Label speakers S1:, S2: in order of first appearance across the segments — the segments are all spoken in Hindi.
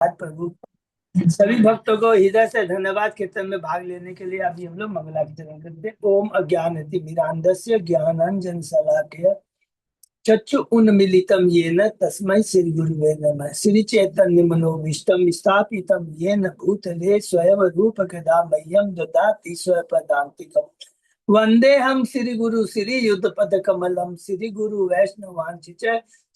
S1: आज प्रभु सभी भक्तों को हृदय से धन्यवाद कीर्तन में भाग लेने के लिए अभी हम लोग मंगलाचरण करते हैं। ओम अज्ञानतिमिरान्धस्य ज्ञानांजन शलाकया चक्षु उन्मीलितं येन तस्मै श्री गुरुवे नमः। श्री चैतन्य मनोभीष्टं स्थापितं येन भूतले स्वयं रूप कदा मह्यं ददाति स्वपदान्तिकम्। वंदे हम श्री गुरु श्री युद्ध पद कमलम श्री गुरु वैष्णवांच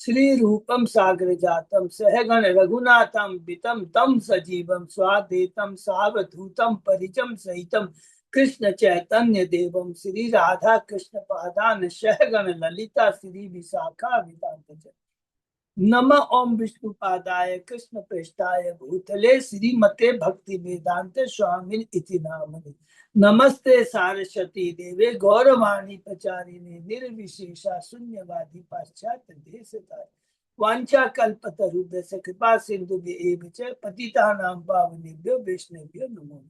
S1: श्री रूपम सागर जातम सहगण रघुनाथम वितम तम सजीवम स्वादेतम सावधूतम परिचम सहितम कृष्ण चैतन्य देवम श्री राधा कृष्ण पादान सहगण ललिता श्री विशाखा वितांत नम ओम विष्णुपादाय कृष्ण पृष्ठाय भूतले श्रीमते भक्ति वेदांत स्वामिन इति नामनि नमस्ते सारस्वती देवे गौरवाणी प्रचारिणे निर्विशेषा शून्यवादी पाश्चात्य देशताय वांछा कल्पतरुभ्यश्च कृपा सिंधुभ्येव च पतितानां पावनेभ्यो वैष्णवेभ्यो नमो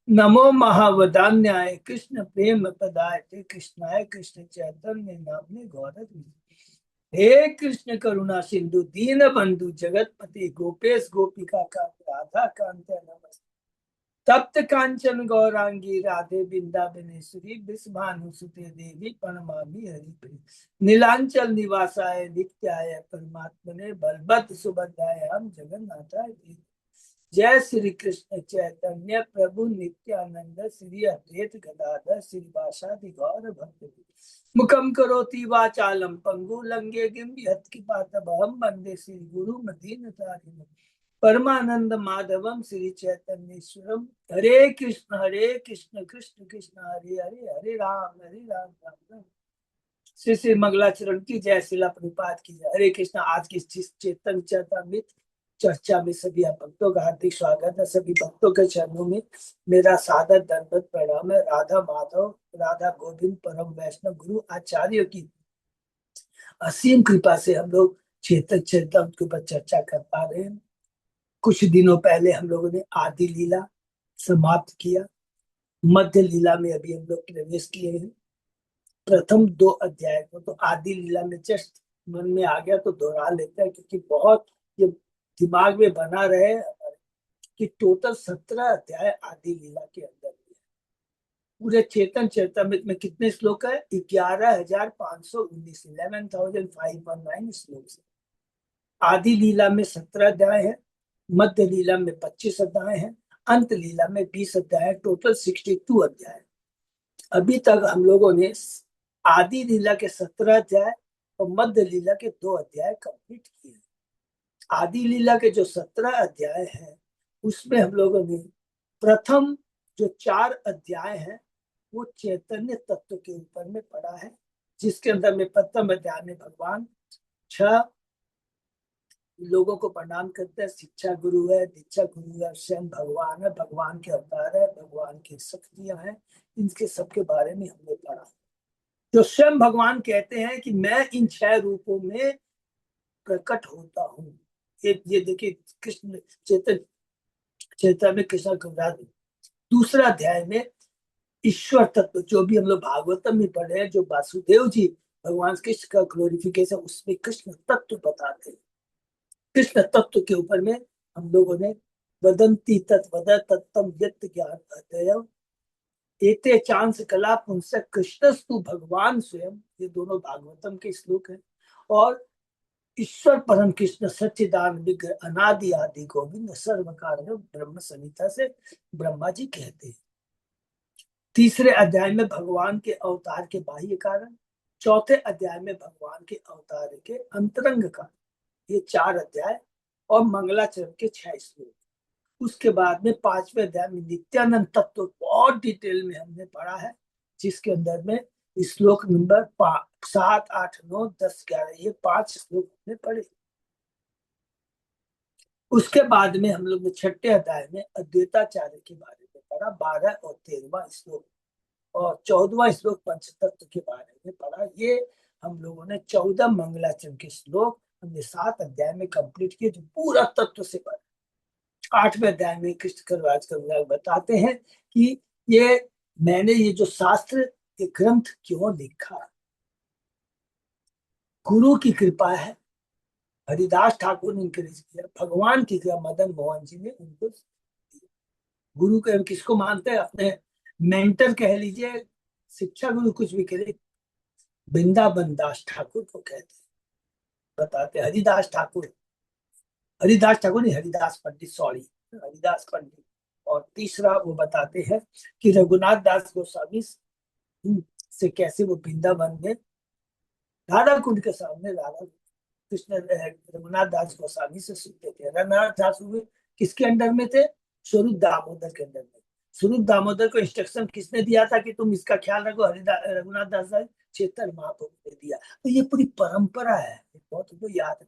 S1: नमो महावदान्याय कृष्ण प्रेम पदाय कृष्णाय कृष्ण चैतन्य नामने गौरव हे कृष्ण करुणा सिंधु दीन बंधु जगतपति गोपेश गोपिका कांत राधा कांत नमस्ते तप्त कांचन गौरांगी राधे बिंदाबनेश्वरी विश्वानुसुते देवी प्रणमामि हरिप्रिय नीलांचल निवासाय नित्याय परमात्मने बलवत् सुभद्रायाम जगन्नाथाय जय श्री कृष्ण चैतन्य प्रभु नित्यानंद श्री अद्वैत गदाधर श्रीवासादि गौर भक्त मुखम करोति वाचालम पंगु लंगे यत्किपातभं वंदे श्री गुरु मदीनतारिणं परमानंद माधवम श्री चैतन्येश्वरम हरे कृष्ण कृष्ण कृष्ण हरे हरे हरे राम राम राम। श्री श्री मंगलाचरण की जय, शिला प्रभुपाद की जय। हरे कृष्ण। आज की चेतन चरितामृत चर्चा में सभी भक्तों का हार्दिक स्वागत है। सभी भक्तों के चरणों में मेरा सादर दंडवत प्रणाम है। राधा माधव राधा गोविंद परम वैष्णव गुरु आचार्य की असीम कृपा से हम लोग चेतन चरितामृत के ऊपर चर्चा कर पा रहे हैं। कुछ दिनों पहले हम लोगों ने आदि लीला समाप्त किया। मध्य लीला में अभी हम लोग प्रवेश किए हैं। प्रथम 2 अध्याय को तो आदि लीला में जस्ट मन में आ गया तो दोहरा लेते हैं, क्योंकि बहुत ये दिमाग में बना रहे कि टोटल 17 अध्याय आदि लीला के अंदर है। पूरे चेतन चरितमृत में कितने श्लोक है? 11,519 11,519 श्लोक है। आदि लीला में 17 अध्याय है, मध्य लीला में 25 अध्याय है, अंत लीला में 20 अध्याय, टोटल 62 अध्याय। अभी तक हम लोगों ने आदि लीला के 17 अध्याय और मध्य लीला के 2 अध्याय कंप्लीट किए। आदि लीला के जो 17 अध्याय है उसमें हम लोगों ने प्रथम जो 4 अध्याय है वो चैतन्य तत्व के ऊपर में पढ़ा है, जिसके अंदर में प्रथम अध्याय में भगवान 6 लोगों को प्रणाम करते हैं। शिक्षा गुरु है, दीक्षा गुरु है, स्वयं भगवान है, भगवान के अवतार है, भगवान की शक्तियां हैं, इनके सबके बारे में हमने पढ़ा। जो स्वयं भगवान कहते हैं कि मैं इन 6 रूपों में प्रकट होता हूँ। ये देखिए कृष्ण चेतना में कृष्ण कविराज। दूसरा अध्याय में ईश्वर तत्व, जो भी हम लोग भागवतम में पढ़े हैं, जो वासुदेव जी भगवान कृष्ण का ग्लोरिफिकेशन, उसमें कृष्ण तत्व बताते हैं। कृष्ण तत्व के ऊपर में हम लोगों ने वदंती तत्वद तत्तम यत् ज्ञान अध्ययम एते चांस कला पुंस कृष्णस्तु भगवान स्वयं, ये दोनों भागवतम के श्लोक हैं। और ईश्वर परम कृष्ण सच्चिदानंद विग्रह अनादि आदि गोविंद सर्व कारण ब्रह्म संहिता से ब्रह्मा जी कहते हैं। तीसरे अध्याय में भगवान के अवतार के बाह्य कारण, चौथे अध्याय में भगवान के अवतार के अंतरंग कारण, ये 4 अध्याय और मंगलाचरण के 6 श्लोक। उसके बाद में 5वें अध्याय में नित्यानंद तत्व बहुत डिटेल में हमने पढ़ा है, जिसके अंदर में श्लोक नंबर 7, 8, 9, 10, 11 ये 5 श्लोक हमने पढ़े। उसके बाद में हम लोग ने 6ठे अध्याय में अद्वैताचार्य के बारे में पढ़ा, 12 और 13वां श्लोक, और 14वां श्लोक पंचतत्व के बारे में पढ़ा। ये हम लोगों ने 14 मंगलाचरण के श्लोक हमने 7 अध्याय में कंप्लीट किए, जो पूरा तत्व से पढ़ा। 8वें अध्याय में कृष्ण कविराज कविराज बताते हैं कि मैंने ये जो शास्त्र ये ग्रंथ क्यों लिखा। गुरु की कृपा है, हरिदास ठाकुर ने इंकरेज किया, भगवान की कृपा मदन मोहन जी ने उनको, गुरु के किसको मानते हैं, अपने मेंटर कह लीजिए, शिक्षा गुरु कुछ भी कहे, वृंदावन दास ठाकुर को कहते हैं, बताते हरिदास ठाकुर, हरिदास ठाकुर नहीं, हरिदास पंडित, सॉरी, हरिदास पंडित। और तीसरा वो बताते हैं कि रघुनाथ दास गोस्वामी से कैसे वो वृंदावन में राधा कुंड के सामने राधा कृष्ण रघुनाथ दास गोस्वामी से सुनते थे। रघुनाथ दास किसके अंडर में थे, स्वरूप दामोदर के अंडर में। स्वरूप दामोदर को इंस्ट्रक्शन किसने दिया था कि तुम इसका ख्याल रखो, रघुनाथ दास चेतन महाप्रभु ने दिया। तो ये पूरी परंपरा है, बहुत उनको याद है।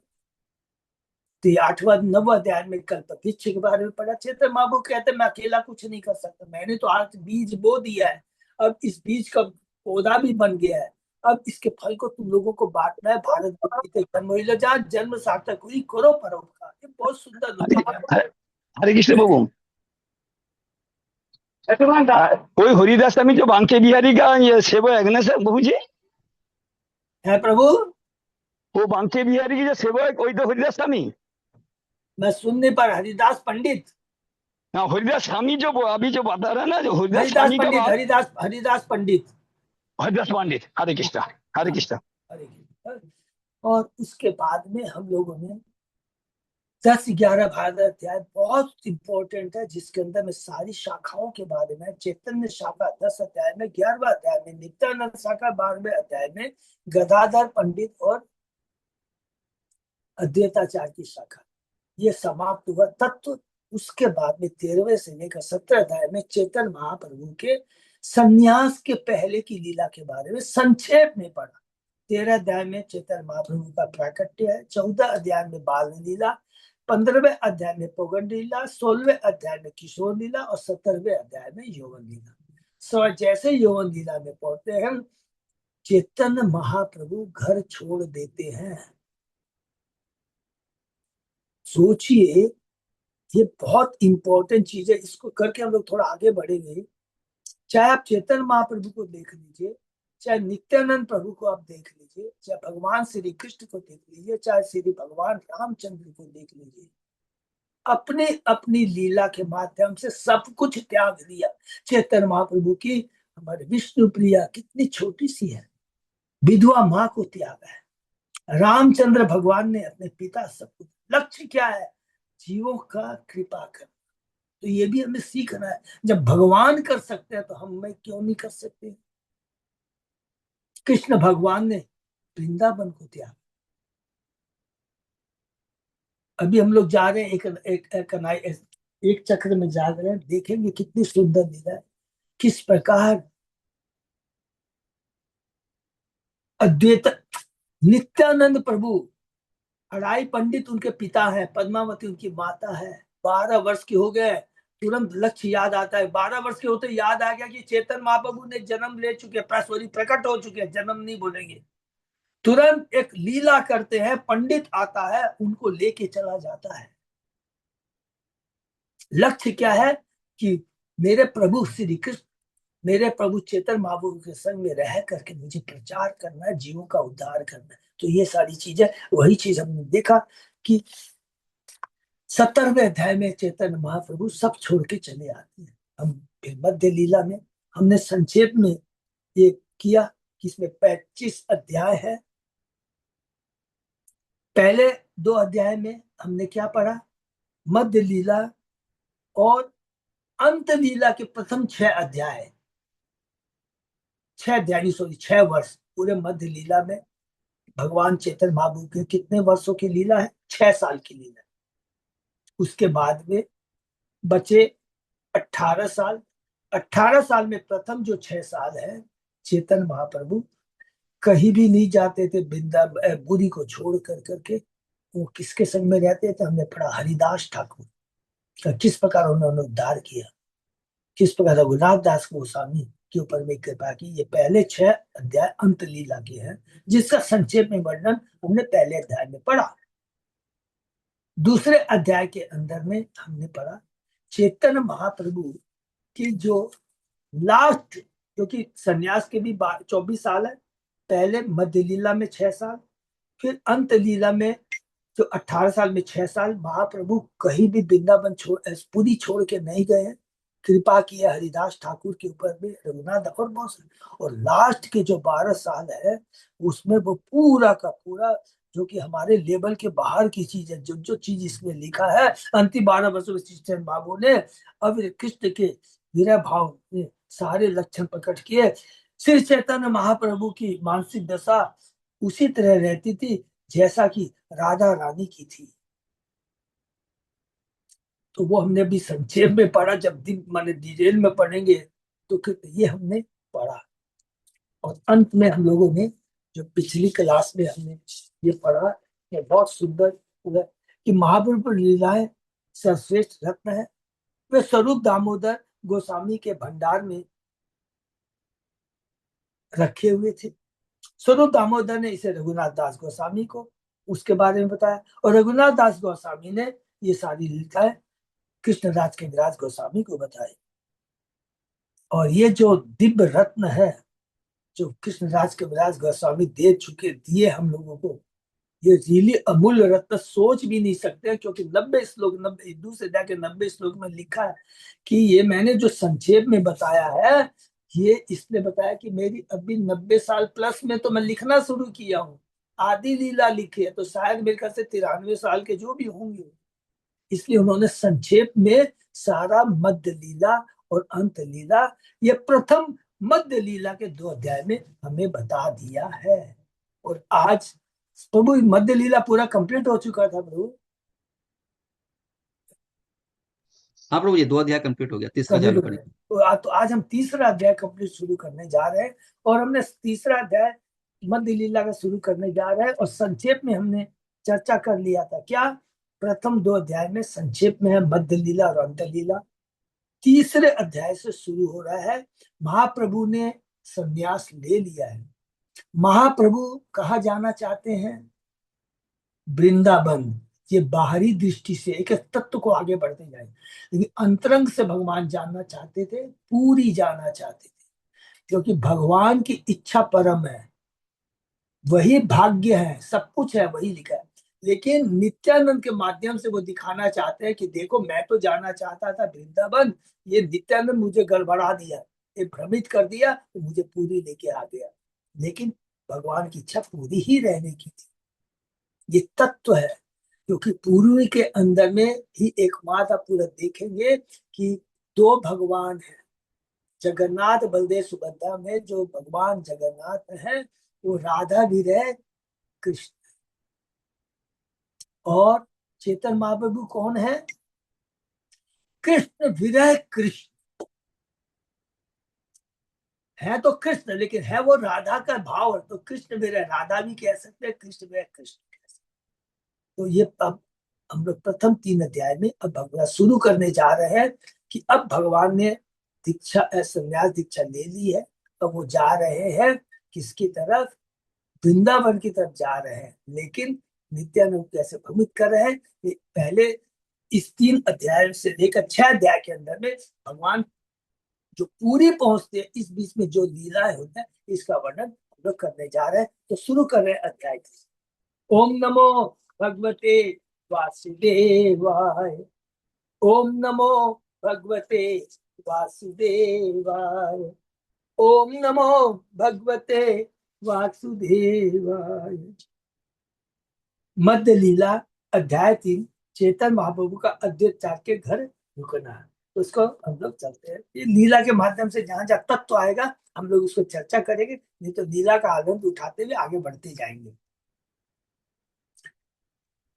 S1: तो ये 8वां 9वां अध्याय में कल वृक्ष के बारे में पढ़ा। चेतन महाप्रभु कहते मैं अकेला कुछ नहीं कर सकता, मैंने तो आज बीज बो दिया है, अब इस बीज का पौधा भी बन गया है, अब इसके फल को तुम लोगों को बांटना है। भारत जन्म जहाँ जन्म सार्थक हुई, करो परोपकार। ये बहुत सुंदर लोग है।
S2: हरे कृष्ण प्रभु, कोई हरिदास स्वामी जो बांके बिहारी का ये सेवा है ना सर प्रभु जी,
S1: है प्रभु,
S2: वो बांके बिहारी की जो सेवा है, कोई तो हरिदास स्वामी,
S1: मैं सुनने पर हरिदास पंडित,
S2: हाँ हरिदास स्वामी जो अभी जो बता रहा ना, जो हरिदास
S1: हरिदास
S2: स्वामी का
S1: पंडित,
S2: बात,
S1: हरिदास पंडित,
S2: हरिदास पंडित, हरे कृष्ण, हरे कृष्ण।
S1: हरे कृष्ण। और उसके बाद में हम लोगों ने 10 11 भारत अध्याय बहुत इंपॉर्टेंट है, जिसके अंदर में सारी शाखाओं के बारे में, चैतन्य शाखा 10 अध्याय में, 11वां अध्याय में नित्यानंद शाखा, 12वें अध्याय में गदाधर पंडित और अद्वैताचार्य की शाखा, ये समाप्त हुआ तत्व। उसके बाद में 13वें से लेकर 17 अध्याय में चेतन महाप्रभु के संन्यास के पहले की लीला के बारे में संक्षेप में पढ़ा। 13 अध्याय में चेतन महाप्रभु का प्राकट्य है, 14 अध्याय में बाल लीला, 15वें अध्याय में पौगंड लीला, 16वें अध्याय में किशोर लीला और 17वें अध्याय में यौवन लीला। सो जैसे यौवन लीला में पढ़ते हैं, चेतन महाप्रभु घर छोड़ देते हैं। सोचिए, ये बहुत इंपॉर्टेंट चीज है, इसको करके हम लोग थोड़ा आगे बढ़ेंगे। चाहे आप चेतन महाप्रभु को देख लीजिए, चाहे नित्यानंद प्रभु को आप देख लीजिए, चाहे भगवान श्री कृष्ण को देख लीजिए, चाहे श्री भगवान रामचंद्र को देख लीजिए, अपने अपनी लीला के माध्यम से सब कुछ त्याग दिया। चेतन महाप्रभु की हमारे विष्णु प्रिया कितनी छोटी सी है, विधवा माँ को त्यागा है। रामचंद्र भगवान ने अपने पिता, सब कुछ। लक्ष्य क्या है, जीवों का कृपा करना। तो ये भी हमें सीखना है, जब भगवान कर सकते हैं तो हम मैं क्यों नहीं कर सकते। कृष्ण भगवान ने वृंदावन को त्याग। अभी हम लोग जा रहे हैं एक चक्र में जा रहे हैं, देखेंगे कितनी सुंदर लीला है, किस प्रकार अद्वैत नित्यानंद प्रभु, अढ़ाई पंडित उनके पिता हैं, पद्मावती उनकी माता है, 12 वर्ष के हो गए, तुरंत लक्ष्य याद आता है। 12 वर्ष के होते याद आ गया कि चेतन महाप्रभु ने जन्म ले चुके, सॉरी प्रकट हो चुके, जन्म नहीं बोलेंगे। तुरंत एक लीला करते हैं, पंडित आता है, उनको लेके चला जाता है। लक्ष्य क्या है कि मेरे प्रभु श्री कृष्ण, मेरे प्रभु चेतन महाप्रभु के संग में रह करके मुझे प्रचार करना है, जीवों का उद्धार करना है। तो ये सारी चीजें, वही चीज हमने देखा कि 17वें अध्याय में चेतन महाप्रभु सब छोड़ के चले आते हैं। हम फिर मध्य लीला में हमने संक्षेप में ये किया कि इसमें 25 अध्याय है। पहले 2 अध्याय में हमने क्या पढ़ा, मध्य लीला और अंत लीला के प्रथम 6 अध्याय, 6 वर्ष पूरे मध्य लीला में। भगवान चेतन महाप्रभु के कितने वर्षों की लीला है, 6 साल की लीला। उसके बाद में बचे 18 साल। 18 साल में प्रथम जो 6 साल है, चेतन महाप्रभु कहीं भी नहीं जाते थे, बुरी को छोड़ कर करके। वो किसके संग में रहते थे, हमने पढ़ा हरिदास ठाकुर का, किस प्रकार उन्होंने उद्धार किया, किस प्रकार रघुनाथ दास गोस्वामी के ऊपर में कृपा की। ये पहले 6 अध्याय अंत लीला के हैं, जिसका संक्षेप में वर्णन हमने पहले अध्याय में पढ़ा। दूसरे अध्याय के अंदर में हमने पढ़ा चेतन महाप्रभु की जो लास्ट, क्योंकि सन्यास के भी 24 साल है, पहले मध्य लीला में 6 साल, फिर अंत लीला में जो 18 साल में 6 साल महाप्रभु कहीं भी वृंदावन पूरी छोड़ के नहीं गए हैं। कृपा की है हरिदास ठाकुर के ऊपर भी, रघुनाथ और बहुत सारे। और लास्ट के जो 12 साल है उसमें वो पूरा का पूरा जो कि हमारे लेवल के बाहर की चीज है, जो जो चीज इसमें लिखा है, अंतिम 12 वर्षों में श्री चैतन्य बाबू ने अब कृष्ण के विरह भाव में सारे लक्षण प्रकट किए। श्री चैतन्य महाप्रभु की मानसिक दशा उसी तरह रहती थी जैसा कि राधा रानी की थी। तो वो हमने अभी संक्षेप में पढ़ा, जब दिन माने डिटेल में पढ़ेंगे तो ये हमने पढ़ा। और अंत में हम लोगों ने जो पिछली क्लास में हमने ये पढ़ा, ये बहुत सुंदर पूरा कि महाप्रभु लीलाएं सर्वश्रेष्ठ रत्न है। वे स्वरूप दामोदर गोस्वामी के भंडार में रखे हुए थे। स्वरूप दामोदर ने इसे रघुनाथ दास गोस्वामी को उसके बारे में बताया, और रघुनाथ दास गोस्वामी ने ये सारी लीलाएं कृष्णराज के विराज गोस्वामी को बताई। और ये जो दिव्य रत्न है जो कृष्णराज के विराज गोस्वामी दे चुके दिए हम लोगों को, ये रियली अमूल्य रत्न सोच भी नहीं सकते। क्योंकि 90 श्लोक, 90 दूसरे अध्याय के 90 श्लोक में लिखा है कि ये मैंने जो संक्षेप में बताया है, ये इसने बताया कि मेरी अभी 90 साल प्लस में तो मैं लिखना शुरू किया हूँ। आदि लीला लिखी है तो शायद मेरे ख्याल से 93 साल के जो भी होंगे, इसलिए उन्होंने संक्षेप में सारा मध्य लीला और अंत लीला, ये प्रथम मध्य लीला के 2 अध्याय में हमें बता दिया है। और आज प्रभु मध्य लीला पूरा कंप्लीट हो चुका था प्रभु।
S3: हाँ प्रभु, ये 2 अध्याय कंप्लीट हो गया, तीसरा
S1: कंप्लीट
S3: चालू
S1: हो गया।
S3: करेंगे।
S1: तो आज हम तीसरा अध्याय कंप्लीट शुरू करने जा रहे हैं। और हमने तीसरा अध्याय मध्य लीला का शुरू करने जा रहे हैं। और संक्षेप में हमने चर्चा कर लिया था क्या, प्रथम 2 अध्याय में संक्षेप में है मध्य लीला और अंत लीला। तीसरे अध्याय से शुरू हो रहा है। महाप्रभु ने संन्यास ले लिया है। महाप्रभु कहा जाना चाहते हैं, वृंदावन। ये बाहरी दृष्टि से एक एक तत्व को आगे बढ़ते जाए, लेकिन अंतरंग से भगवान जानना चाहते थे, पूरी जानना चाहते थे। क्योंकि भगवान की इच्छा परम है, वही भाग्य है, सब कुछ है, वही लिखा है। लेकिन नित्यानंद के माध्यम से वो दिखाना चाहते हैं कि देखो मैं तो जाना चाहता था वृंदावन, ये नित्यानंद मुझे गड़बड़ा दिया, ये भ्रमित कर दिया, तो मुझे पूरी लेके आ गया। लेकिन भगवान की इच्छा पूरी ही रहने की थी। ये तत्व है। क्योंकि पूर्वी के अंदर में ही एकमात्र आप पूरा देखेंगे कि 2 भगवान हैं। जगन्नाथ बलदेव सुभद्रा में जो भगवान जगन्नाथ है वो राधा भी रहे, कृष्ण। और चेतन महाप्रभु कौन है, कृष्ण विरह कृष्ण है। तो कृष्ण, लेकिन है वो राधा का भाव है, तो कृष्ण विरह राधा भी कह सकते हैं, कृष्ण विरह कृष्ण कह सकते हैं। तो ये अब हम लोग प्रथम 3 अध्याय में अब भगवान शुरू करने जा रहे हैं कि अब भगवान ने दीक्षा संन्यास दीक्षा ले ली है। अब वो जा रहे हैं किसकी तरफ, वृंदावन की तरफ जा रहे हैं। लेकिन नित्यानंद कैसे भ्रमित कर रहे हैं, पहले इस 3 अध्याय से लेकर 6 अध्याय के अंदर में भगवान जो पूरी पहुंचते हैं, इस बीच में जो लीलाएं होते हैं, इसका वर्णन हम लोग करने जा रहे हैं। तो शुरू कर रहे हैं अध्याय। ओम नमो भगवते वासुदेवाय। ओम नमो भगवते वासुदेवाय। ओम नमो भगवते वासुदेवाय। मध्य लीला अध्याय 3, चेतन महाप्रभु का अद्वैताचार्य के घर रुकना। तो उसको हम लोग चलते हैं, ये लीला के माध्यम से जहां जहां तत्व आएगा हम लोग उसको चर्चा करेंगे, नहीं तो लीला का आनंद उठाते हुए आगे बढ़ते जाएंगे।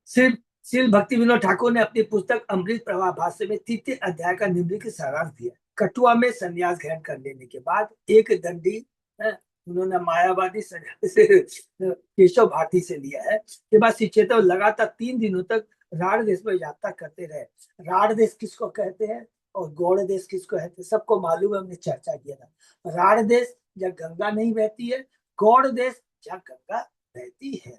S1: सिर्फ श्री भक्ति विनोद ठाकुर ने अपनी पुस्तक अमृत प्रवाह भाष्य में 3 अध्याय का निम्नलिखित सारांश दिया। कठुआ में संन्यास ग्रहण कर लेने के बाद एक दंडी उन्होंने मायावादी केशव भारती से लिया है। के बाद श्री चैतन्य लगातार 3 दिनों तक राढ़ देश में यात्रा करते रहे। राढ़ देश किसको कहते हैं और गौड़ देश किसको कहते हैं, सबको मालूम है, हमने चर्चा किया था। राढ़ देश जहाँ गंगा नहीं बहती है, गौड़ देश जहाँ गंगा बहती है।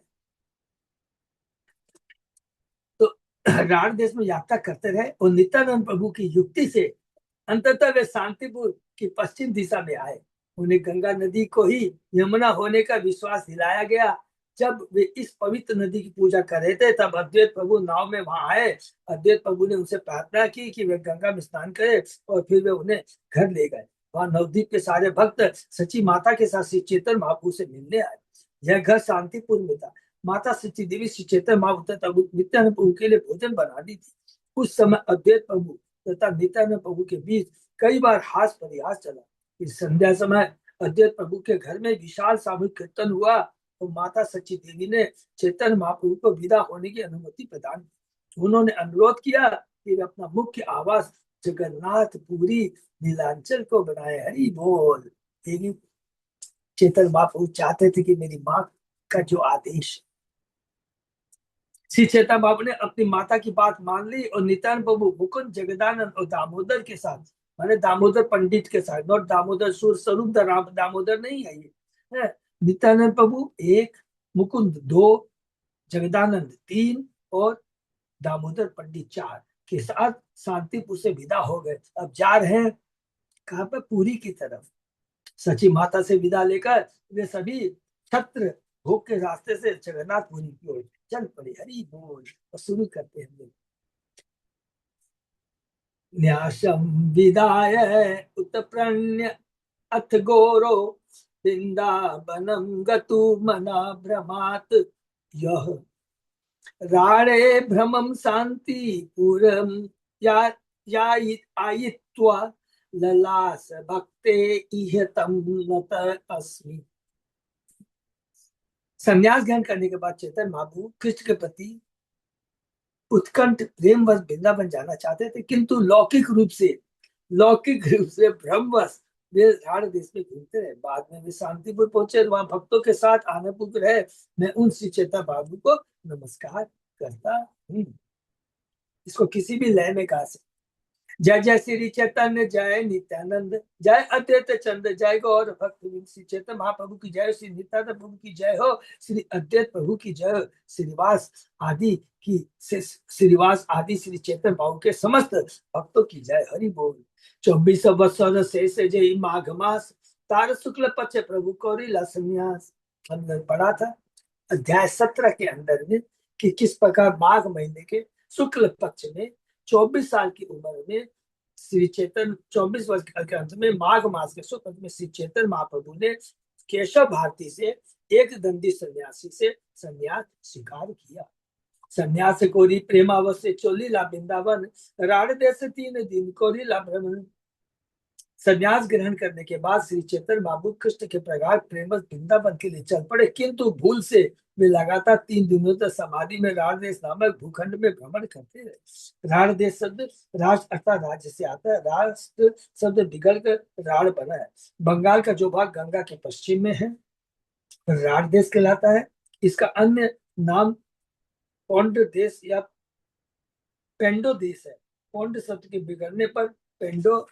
S1: तो राढ़ देश में यात्रा करते रहे और नित्यानंद प्रभु की युक्ति से अंततः वे शांतिपुर की पश्चिम दिशा में आए। उन्हें गंगा नदी को ही यमुना होने का विश्वास दिलाया गया। जब वे इस पवित्र नदी की पूजा कर रहे थे तब अद्वैत प्रभु नाव में वहां आए। अद्वैत प्रभु ने उनसे प्रार्थना की कि वे गंगा में स्नान करें और फिर वे उन्हें घर ले गए। वहां नवद्वीप के सारे भक्त सची माता के साथ श्री चैतन्य महाप्रभु से मिलने आए। यह घर शांतिपुर में था। माता सची देवी श्री चैतन्य महाप्रभु नित्यानंद प्रभु के लिए भोजन बनानी थी। उस समय अद्वैत प्रभु तथा नित्यानंद प्रभु के बीच कई बार हास परिहास चला। इस संध्या समय अद्वैत प्रभु के घर में विशाल सामूहिक कीर्तन हुआ तो माता सच्ची देवी ने चैतन्य महाप्रभु को विदा होने की अनुमति प्रदान की। उन्होंने अनुरोध किया कि वे अपना मुख्य आवास जगन्नाथ पुरी नीलांचल को बनाए। हरि बोल। देवी चैतन्य महाप्रभु चाहते थे कि मेरी माँ का जो आदेश। श्री चैतन्य महाप्रभु ने अपनी माता की बात मान ली और नित्यानंद प्रभु मुकुंद जगदानंद और दामोदर के साथ, माने दामोदर पंडित के साथ, नॉट दामोदर सुर स्वरूप दामोदर नहीं है ये। नित्यानंद प्रभु 1, मुकुंद 2, जगदानंद 3 और दामोदर पंडित 4 के साथ शांतिपुर से विदा हो गए। अब जा रहे हैं कहां पर? पुरी की तरफ। सची माता से विदा लेकर वे सभी छत्र भोग के रास्ते से जगन्नाथपुरी की ओर चल पड़े। हरि बोल। और शुरू करते हैं। न्यासम विदाय उत्प्रण्य अथ गोरो वृंदावनम गतु मना भ्रमात यह राणे भ्रमं शांति पूरम या आयित्वा ललास भक्ते इहतम नत अस्मि। संन्यास ग्रहण करने के बाद चैतन्य महाप्रभु कृष्ण के प्रति उत्कंठ प्रेमवश वृंदावन जाना चाहते थे, किंतु लौकिक रूप से भ्रमवश वे राण देश में घूमते रहे। बाद में वे शांतिपुर पहुंचे, वहां भक्तों के साथ आनंदपुर रहे। मैं उन श्री चैतन्य महाप्रभु को नमस्कार करता हूँ। इसको किसी भी लय में गा सकते। जय जय श्री चैतन्य, जय नित्यानंद, जय अद्वैत चंद्र, जय गौर भक्त। श्री चैतन्य महाप्रभु की जय, श्री नित्यानंद प्रभु की जय हो, श्री अद्वैत प्रभु की जय, श्रीवास आदि श्री चैतन्य प्रभु के समस्त भक्तों की जय। हरि बोल। 24 वर्षों से जय माघ मास तार शुक्ल पक्ष प्रभु कौरिला संन्यास। हमने पढ़ा था अध्याय 17 के अंदर में कि किस प्रकार माघ महीने के शुक्ल पक्ष में 24 साल की उम्र में श्री चैतन्य 24 वर्ष के अंत में माघ मास के शुक्ल में श्री चैतन्य महाप्रभु ने केशव भारती से एक दंडी सन्यासी से सन्यास स्वीकार किया। सन्यास कोरी प्रेमावश्य चोलीला वृंदावन राण देश 3 दिन कोरीला भ्रमण। सन्यास ग्रहण करने के बाद श्री चैतन्य महाप्रभु कृष्ण के प्रगाढ़ प्रेमवश वृंदावन के लिए चल पड़े, किंतु भूल से वे लगातार 3 दिनों तक समाधि में राण देश नामक भूखंड में भ्रमण करते रहे। राण देश शब्द राष्ट्र अर्थात राज्य से आता है। राष्ट्र शब्द बिगड़ कर राण बना है। बंगाल का जो भाग गंगा के पश्चिम में है राण देश कहलाता है। इसका अन्य नाम पौंड देश या पेंडो देश है। पौंड शब्द के बिगड़ने पर पेंडो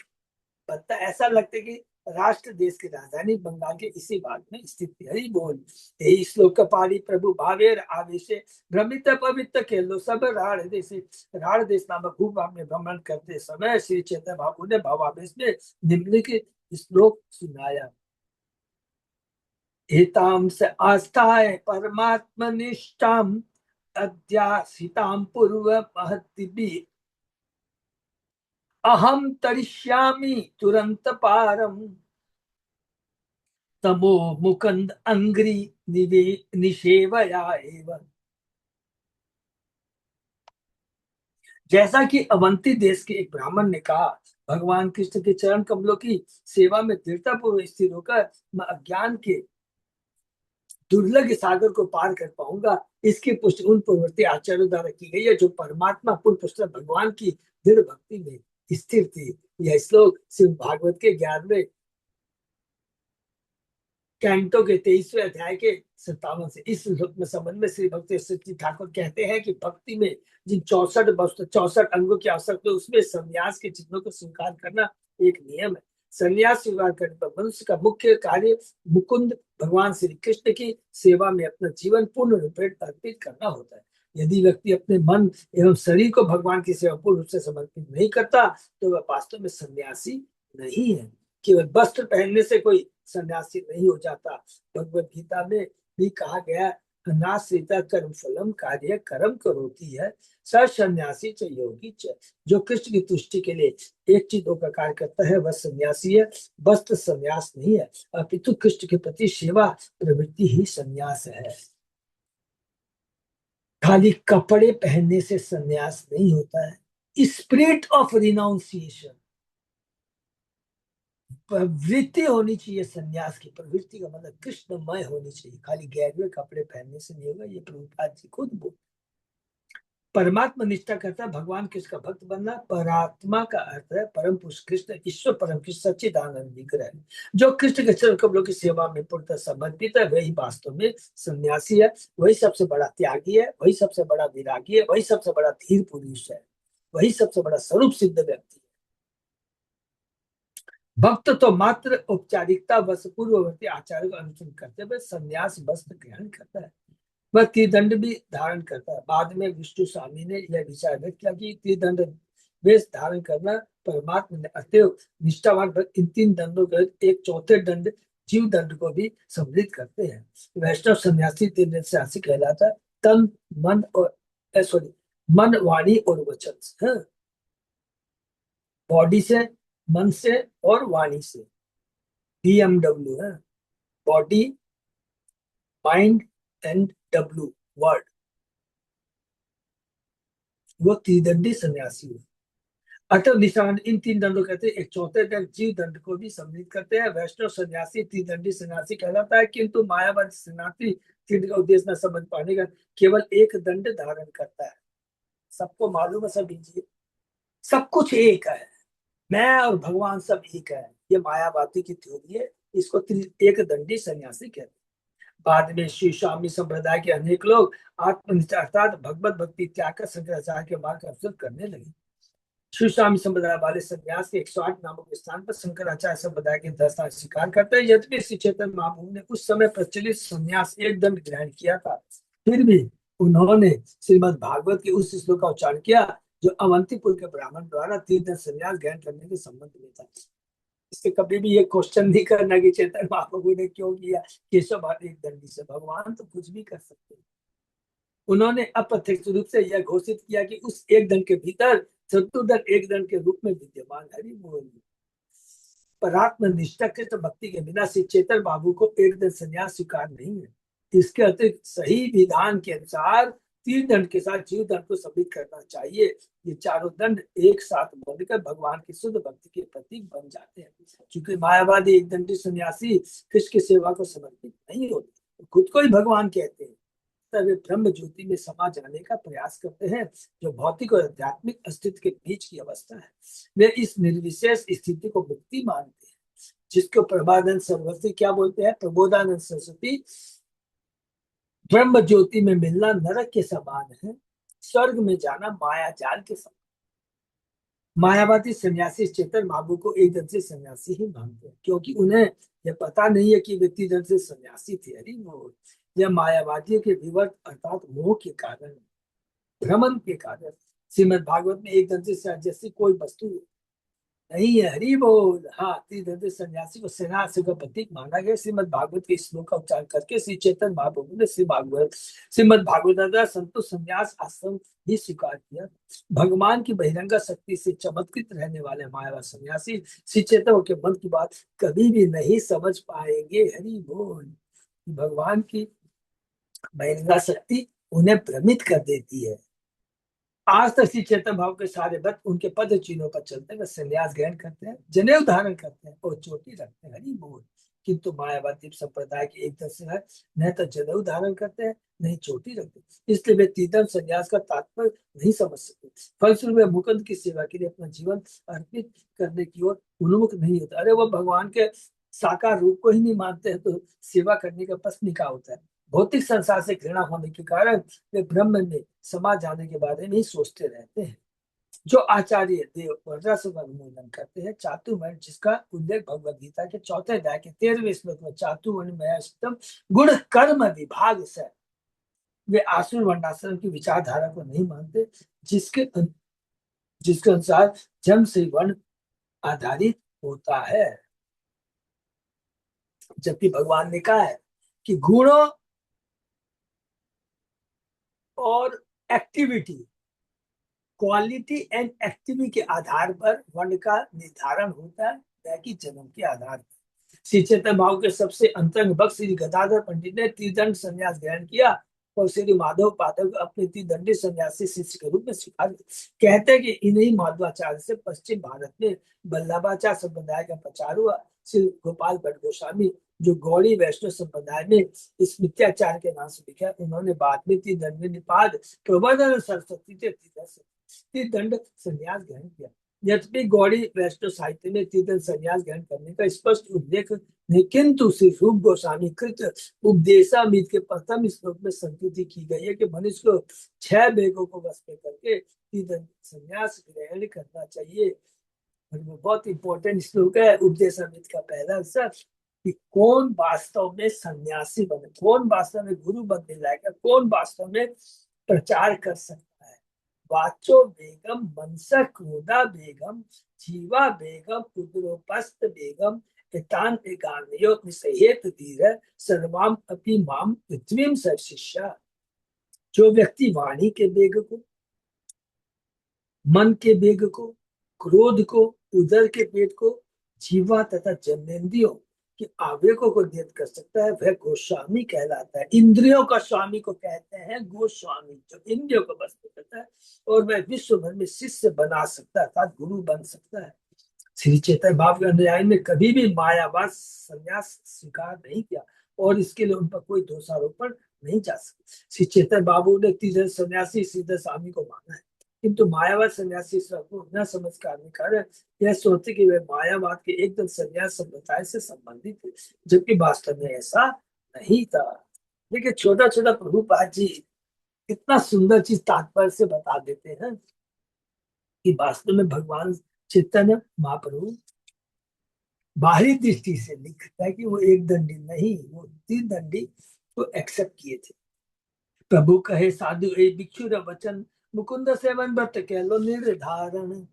S1: बनता। ऐसा लगता है कि राष्ट्र देश की राजधानी बंगाल के इसी भाग में स्थित है। हरि बोल। यही श्लोक पारी प्रभु भावेर आवेशे भ्रमित पवित्र केलो सब राण देश नामक भूभाग में भ्रमण करते समय श्री चैतन्य महाप्रभु ने भावावेश में निम्नलिखित श्लोक सुनाया। एताम से आस्थाए परमात्म निष्ठाम अध्यासिताम पूर्व महत्ति अहम तरिष्यामि तुरंत पारम तमो मुकुंद अंग्री निषेवया एवं। जैसा कि अवंती देश के एक ब्राह्मण ने कहा, भगवान कृष्ण के चरण कमलों की सेवा में दृढ़तापूर्वक स्थिर होकर मैं अज्ञान के दुर्लभ सागर को पार कर पाऊंगा। इसकी पुष्टि उन पूर्ववर्ती आचार्यों द्वारा की गई है जो परमात्मा पूर्ण पुष्ट भगवान की दृढ़ भक्ति में स्थिर थी। यह श्लोक शिव भागवत के 11वें कैंटो के 23वें अध्याय के 57 से। इस श्लोक में संबंध में श्री भक्ति सिद्धि ठाकुर कहते हैं कि भक्ति में जिन 64 अंगों की आवश्यकता है उसमें संन्यास के चिन्हों को स्वीकार करना एक नियम है। संन्यास स्वीकार करने पर मनुष्य का मुख्य कार्य मुकुंद भगवान श्री कृष्ण की सेवा में अपना जीवन पूर्ण रूप से अर्पित करना होता है। यदि व्यक्ति अपने मन एवं शरीर को भगवान की सेवा पूर्ण रूप से समर्पित नहीं करता तो वह वास्तव में सन्यासी नहीं है। केवल वस्त्र पहनने से कोई सन्यासी नहीं हो जाता। भगवत गीता में भी कहा गया अनाश्रिता कर्म फलम कार्य कर्म करोति है स सन्यासी च योगी च। जो कृष्ण की तुष्टि के लिए एक चीज दो का कार्य करता है वह सन्यासी है। वस्त्र सन्यास नहीं है, अपितु कृष्ण के प्रति सेवा प्रवृत्ति ही सन्यास है। खाली कपड़े पहनने से सन्यास नहीं होता है। स्पिरिट ऑफ रिनाउंसिएशन, प्रवृत्ति होनी चाहिए। सन्यास की प्रवृत्ति का मतलब कृष्णमय होनी चाहिए। खाली गैरवे कपड़े पहनने से नहीं होगा, ये प्रभुपाद जी खुद बोल। परमात्मा निष्ठा करता है भगवान कृष्ण का भक्त बनना। परात्मा का अर्थ है परम पुरुष कृष्ण, ईश्वर परम कृष्ण सच्चिदानंद विग्रह। जो कृष्ण के चरण कमलों की सेवा में पूर्णतः समर्पित है वही वास्तव में सन्यासी है। वही सबसे बड़ा त्यागी है, वही सबसे बड़ा विरागी है, वही सबसे बड़ा धीर पुरुष है, वही सबसे बड़ा स्वरूप सिद्ध व्यक्ति है। भक्त तो मात्र औपचारिकता बस पूर्ववर्ती आचार्य का अनुसरण करते हुए संन्यास वस्त्र ग्रहण करता है। वह त्रिदंड भी धारण करता है। बाद में विष्णु स्वामी ने यह विचार व्यक्त किया कि त्रिदंड वेश धारण करना परमात्मा ने अतएव निष्ठावान भक्त इन तीन दंडों के एक चौथे दंड जीव दंड को भी सम्मिलित करते हैं। वैष्णव सन्यासी तीन सन्यासी कहलाता है। तन मन और सॉरी मन वाणी और वचन, हाँ? बॉडी से, मन से और वाणी से, BMW है। Body mind and W word, वो त्रिदंडी सन्यासी है। अटल निशान इन तीन दंडों कहते हैं। एक चौथे दंड जीव दंड को भी सम्मिलित करते हैं। वैष्णव सन्यासी त्रिदंडी सन्यासी कहलाता है, किंतु मायावादी सन्यासी तीन का उद्देश्य न समझ पाने का केवल एक दंड धारण करता है। सबको मालूम है, सब जी सब कुछ एक है, मैं और भगवान सब एक है। ये मायावादी की थ्योरी है। इसको एक दंडी सन्यासी कहते हैं। बाद में श्री स्वामी संप्रदाय के अनेक लोग आत्मनिष्ठा अर्थात भगवत भक्ति त्याग कर शंकराचार्य के मार्ग का अनुसरण करने लगे। श्री स्वामी संप्रदाय वाले संन्यास के 108 नामों के स्थान पर शंकराचार्य संप्रदाय के 10 नाम स्वीकार करते हैं। यद्यपि श्री चैतन्य महाप्रभु ने उस समय प्रचलित संन्यास एक दंड ग्रहण किया था, फिर भी उन्होंने श्रीमद् भागवत के उस श्लोक का उच्चारण किया जो अवंतीपुर के ब्राह्मण द्वारा तीर्थन संन्यास ग्रहण करने के संबंध में था। इससे कभी भी ये क्वेश्चन नहीं करना कि चैतन्य महाप्रभु ने क्यों किया केशव भारती एक दंडी से। भगवान तो कुछ भी कर सकते हैं। उन्होंने अप्रत्यक्ष रूप से यह घोषित किया कि उस एक दंड के भीतर चतुर्दंड एक दंड के रूप में विद्यमान हरि बोल। परात्म निष्ठा कृष्ण भक्ति के बिना श्री चेतन बाबू को एक दंड संन्यास स्वीकार नहीं है। इसके अतिरिक्त सही विधान के अनुसार तीन दंड के साथ जीव दंड को सम्मिलित करना चाहिए। ये चारों दंड एक साथ बनकर भगवान की शुद्ध भक्ति के प्रतीक बन जाते हैं। क्योंकि मायावादी एक दंडी सन्यासी कृष्ण की सेवा को समर्पित नहीं होते, खुद को ही भगवान कहते हैं। वे ब्रह्म ज्योति में समा जाने का प्रयास करते हैं, जो भौतिक और आध्यात्मिक अस्तित्व के बीच की अवस्था है। वे इस निर्विशेष स्थिति को मुक्ति मानते हैं, जिसको प्रभुपादानंद सरस्वती क्या बोलते हैं? प्रबोधानंद सरस्वती, ब्रह्म ज्योति में मिलना नरक के समान है, स्वर्ग में जाना माया जाल के समान। मायावादी सन्यासी चेतन बाबू को एक दंड से सन्यासी ही मानते हैं, क्योंकि उन्हें यह पता नहीं है कि व्यक्ति दंड से सन्यासी थे। हरि बोल। यह मायावादियों के विवर्त अर्थात मोह के कारण, भ्रमण के कारण। श्रीमद् भागवत में एक दंड से जैसी कोई वस्तु नहीं है। हरि बोल। हाँ, त्रिदंडी सन्यासी को सन्यासी का प्रतीक माना गया। श्रीमद् भागवत के श्लोक का उच्चारण करके श्री चेतन महाप्रभु ने श्रीमद् भागवत संतोष संन्यास आश्रम ही स्वीकार किया। भगवान की बहिरंगा शक्ति से चमत्कृत रहने वाले मायावा सन्यासी श्री चेतन के मन की बात कभी भी नहीं समझ पाएंगे। हरि बोल। भगवान की बहिरंगा शक्ति उन्हें भ्रमित कर देती है। आज तक श्री चेतन भाव के सारे भक्त उनके पद चिन्हों पर चलते हैं, संन्यास ग्रहण करते हैं, जनेऊ धारण करते हैं और चोटी रखते हैं। हरि बोल। किंतु मायावादी संप्रदाय के एक दर्शन है, न तो जनेऊ धारण करते हैं नहीं चोटी रखते, इसलिए वे तीर्थम संन्यास का तात्पर्य नहीं समझ सकते। फलस्वरूप वे मुकुंद की सेवा के लिए अपना जीवन अर्पित करने की ओर उन्मुख नहीं होता। अरे वो भगवान के साकार रूप को ही नहीं मानते हैं तो सेवा करने का प्रश्न क्या होता है? भौतिक संसार से घृणा होने के कारण वे ब्रह्म में समा जाने के बारे में ही सोचते रहते हैं। जो आचार्य देव वर्जासु का अनुमोदन करते हैं, चातुर्वर्ण जिसका उल्लेख भगवद गीता के 4 अध्याय के 13वें श्लोक में चातुर्वर्ण गुण कर्म विभाग से, वे आसुर वर्णाश्रम की विचारधारा को नहीं मानते, जिसके अनुसार जन्म से वर्ण आधारित होता है। जबकि भगवान ने कहा है कि गुणों और एक्टिविटी, क्वालिटी एंड एक्टिविटी के आधार पर वर्ण का निर्धारण होता है, न कि जन्म के आधार पर। श्री चैतन्य भाव के सबसे अंतरंग भक्त श्री गदाधर पंडित ने त्रिदंड संन्यास ग्रहण किया और श्री माधव पाठक को अपने त्रिदंडी सन्यासी शिष्य के रूप में स्वीकार किया। कहते हैं कि इन्हीं माधवाचार्य से पश्चिम भारत में वल्लभाचार्य संप्रदाय का प्रचार हुआ। श्री गोपाल भट्ट गोस्वामी जो गौड़ी वैष्णव संप्रदाय में स्मृत्याचार्य के नाम से लिखा, उन्होंने बाद में त्रिदंडी निपात प्रबोधन सरस्वती से त्रिदंड संन्यास ग्रहण किया। यद्यपि गौड़ी वैष्णव साहित्य में त्रिदंड संन्यास ग्रहण करने का स्पष्ट उल्लेख नहीं, किंतु श्री रूप गोस्वामी कृत उपदेशामृत के प्रथम श्लोक में संतुति की गई है कि मनुष्य को 6 वेगों को वश में करके त्रिदंड संन्यास ग्रहण करना चाहिए। और वो बहुत इंपॉर्टेंट श्लोक है उपदेशामृत का पहला अवसर कि कौन वास्तव में सन्यासी बने, कौन वास्तव में गुरु बनने लायक है, कौन वास्तव में प्रचार कर सकता है। वाचो बेगम मनसा क्रोधा बेगम जीवा बेगम उद्रोपस्त बेगम एतान एकान्यो निसहेत धीर सर्वाम अपि माम पृथ्वीम सर्शिष्या। जो व्यक्ति वाणी के वेग को, मन के वेग को, क्रोध को, उदर के पेट को, जीवा तथा जन्नेन्द्रियों के आवेगों को नियत कर सकता है, वह गोस्वामी कहलाता है। इंद्रियों का स्वामी को कहते हैं गोस्वामी, जो इंद्रियों को बस में करता है और वह विश्व भर में शिष्य बना सकता है अर्थात गुरु बन सकता है। श्री चैतन्य भाव के अनुयायी ने कभी भी मायावाद संन्यास स्वीकार नहीं किया और इसके लिए उन पर कोई दोषारोपण नहीं जा सकता। श्री चैतन्य बाबू ने तीसरे सन्यासी सीधे स्वामी को माना है, किंतु मायावाद सन्यासी को न समझ करने कारण यह सोचते कि वे मायावाद के एकदम सन्यास संप्रदाय से संबंधित थे, जबकि वास्तव में ऐसा नहीं था। देखिए छोटा छोटा प्रभुपाद जी इतना सुंदर चीज तात्पर्य से बता देते हैं कि वास्तव में भगवान चैतन्य महाप्रभु बाहरी दृष्टि से लिखता है कि वो एक दंडी नहीं, वो 3 दंडी को एक्सेप्ट किए थे। प्रभु कहे साधु ए भिक्षुर वचन मुकुंद सेवन व्रत कह लो निर्धारण।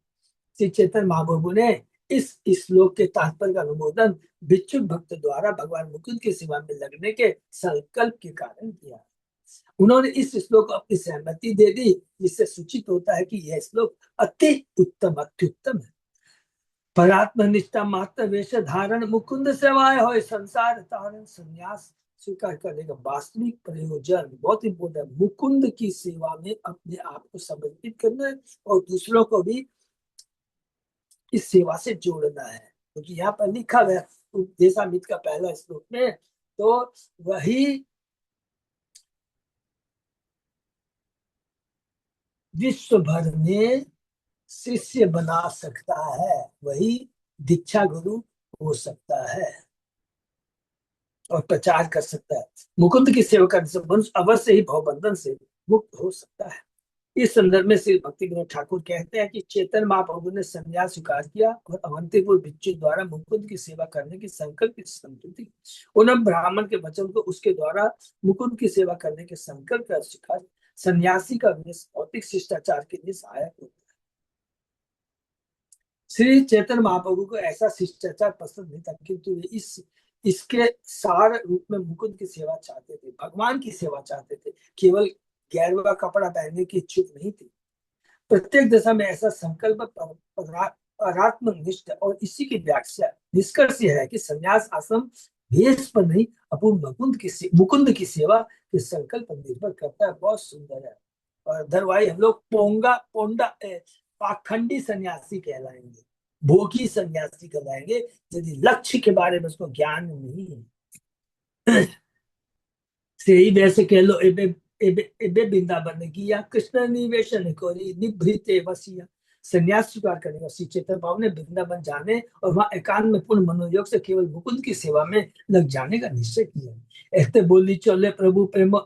S1: श्री चैतन्य महाप्रभु ने इस श्लोक के तात्पर्य का अनुमोदन भिक्षुक भक्त द्वारा भगवान मुकुंद की सेवा में लगने के संकल्प के कारण किया। उन्होंने इस श्लोक को अपनी सहमति दे दी, जिससे सूचित होता है कि यह श्लोक अति उत्तम अत्युत्तम है। परात्म निष्ठा मात्र वेश धारण मुकुंद सेवाय हो संसार तारण। संन्यास स्वीकार करने का वास्तविक प्रयोजन बहुत इंपॉर्टेंट, मुकुंद की सेवा में अपने आप को समर्पित करना है और दूसरों को भी इस सेवा से जोड़ना है। क्योंकि यहाँ पर लिखा है उपदेशामृत का पहला श्लोक में, तो वही विश्व भर में शिष्य बना सकता है, वही दीक्षा गुरु हो सकता है और प्रचार कर सकता है। मुकुंद की सेवा करने से मनुष्य अवश्य ही भवबंधन से मुक्त हो सकता है। इस संदर्भ में श्री भक्ति विनोद ठाकुर कहते हैं कि चैतन्य महाप्रभु ने संन्यास स्वीकार किया और अवंतीपुर भिक्षु द्वारा मुकुंद की सेवा करने की संकल्प की संतुति। उन्होंने ब्राह्मण के वचन को उसके द्वारा मुकुंद की सेवा करने के संकल्प का स्वीकार। सन्यासी का वेश भौतिक शिष्टाचार के लिए सहायक होता है। श्री चैतन्य महाप्रभु को ऐसा शिष्टाचार पसंद नहीं था, किंतु इसके सार रूप में मुकुंद की सेवा चाहते थे, भगवान की सेवा चाहते थे, केवल गैरवा कपड़ा पहनने की इच्छुक नहीं थी। प्रत्येक दशा में ऐसा संकल्प परात्मनिष्ठ और इसी की व्याख्या निष्कर्ष यह है कि संन्यास आश्रम भेष पर नहीं अपूर्ण मुकुंद की सेवा के संकल्प पर निर्भर करता है। बहुत सुंदर है। और अदरवाइज हम लोग पोंडा पाखंडी सन्यासी कहलाएंगे, भोगी सन्यासी कहलाएंगे, यदि लक्ष्य के बारे में उसको ज्ञान नहीं है। सही वैसे कह लो एबे वृंदावन ने किया कृष्ण निवेशन कोरी निभृते वसिया। संन्यास स्वीकार करने का श्री चैतन्य भाव ने वृंदावन जाने और वहां एकांत में पूर्ण मनोयोग से केवल मुकुंद की सेवा में लग जाने का निश्चय किया। ऐसे बोली चले प्रभु प्रेम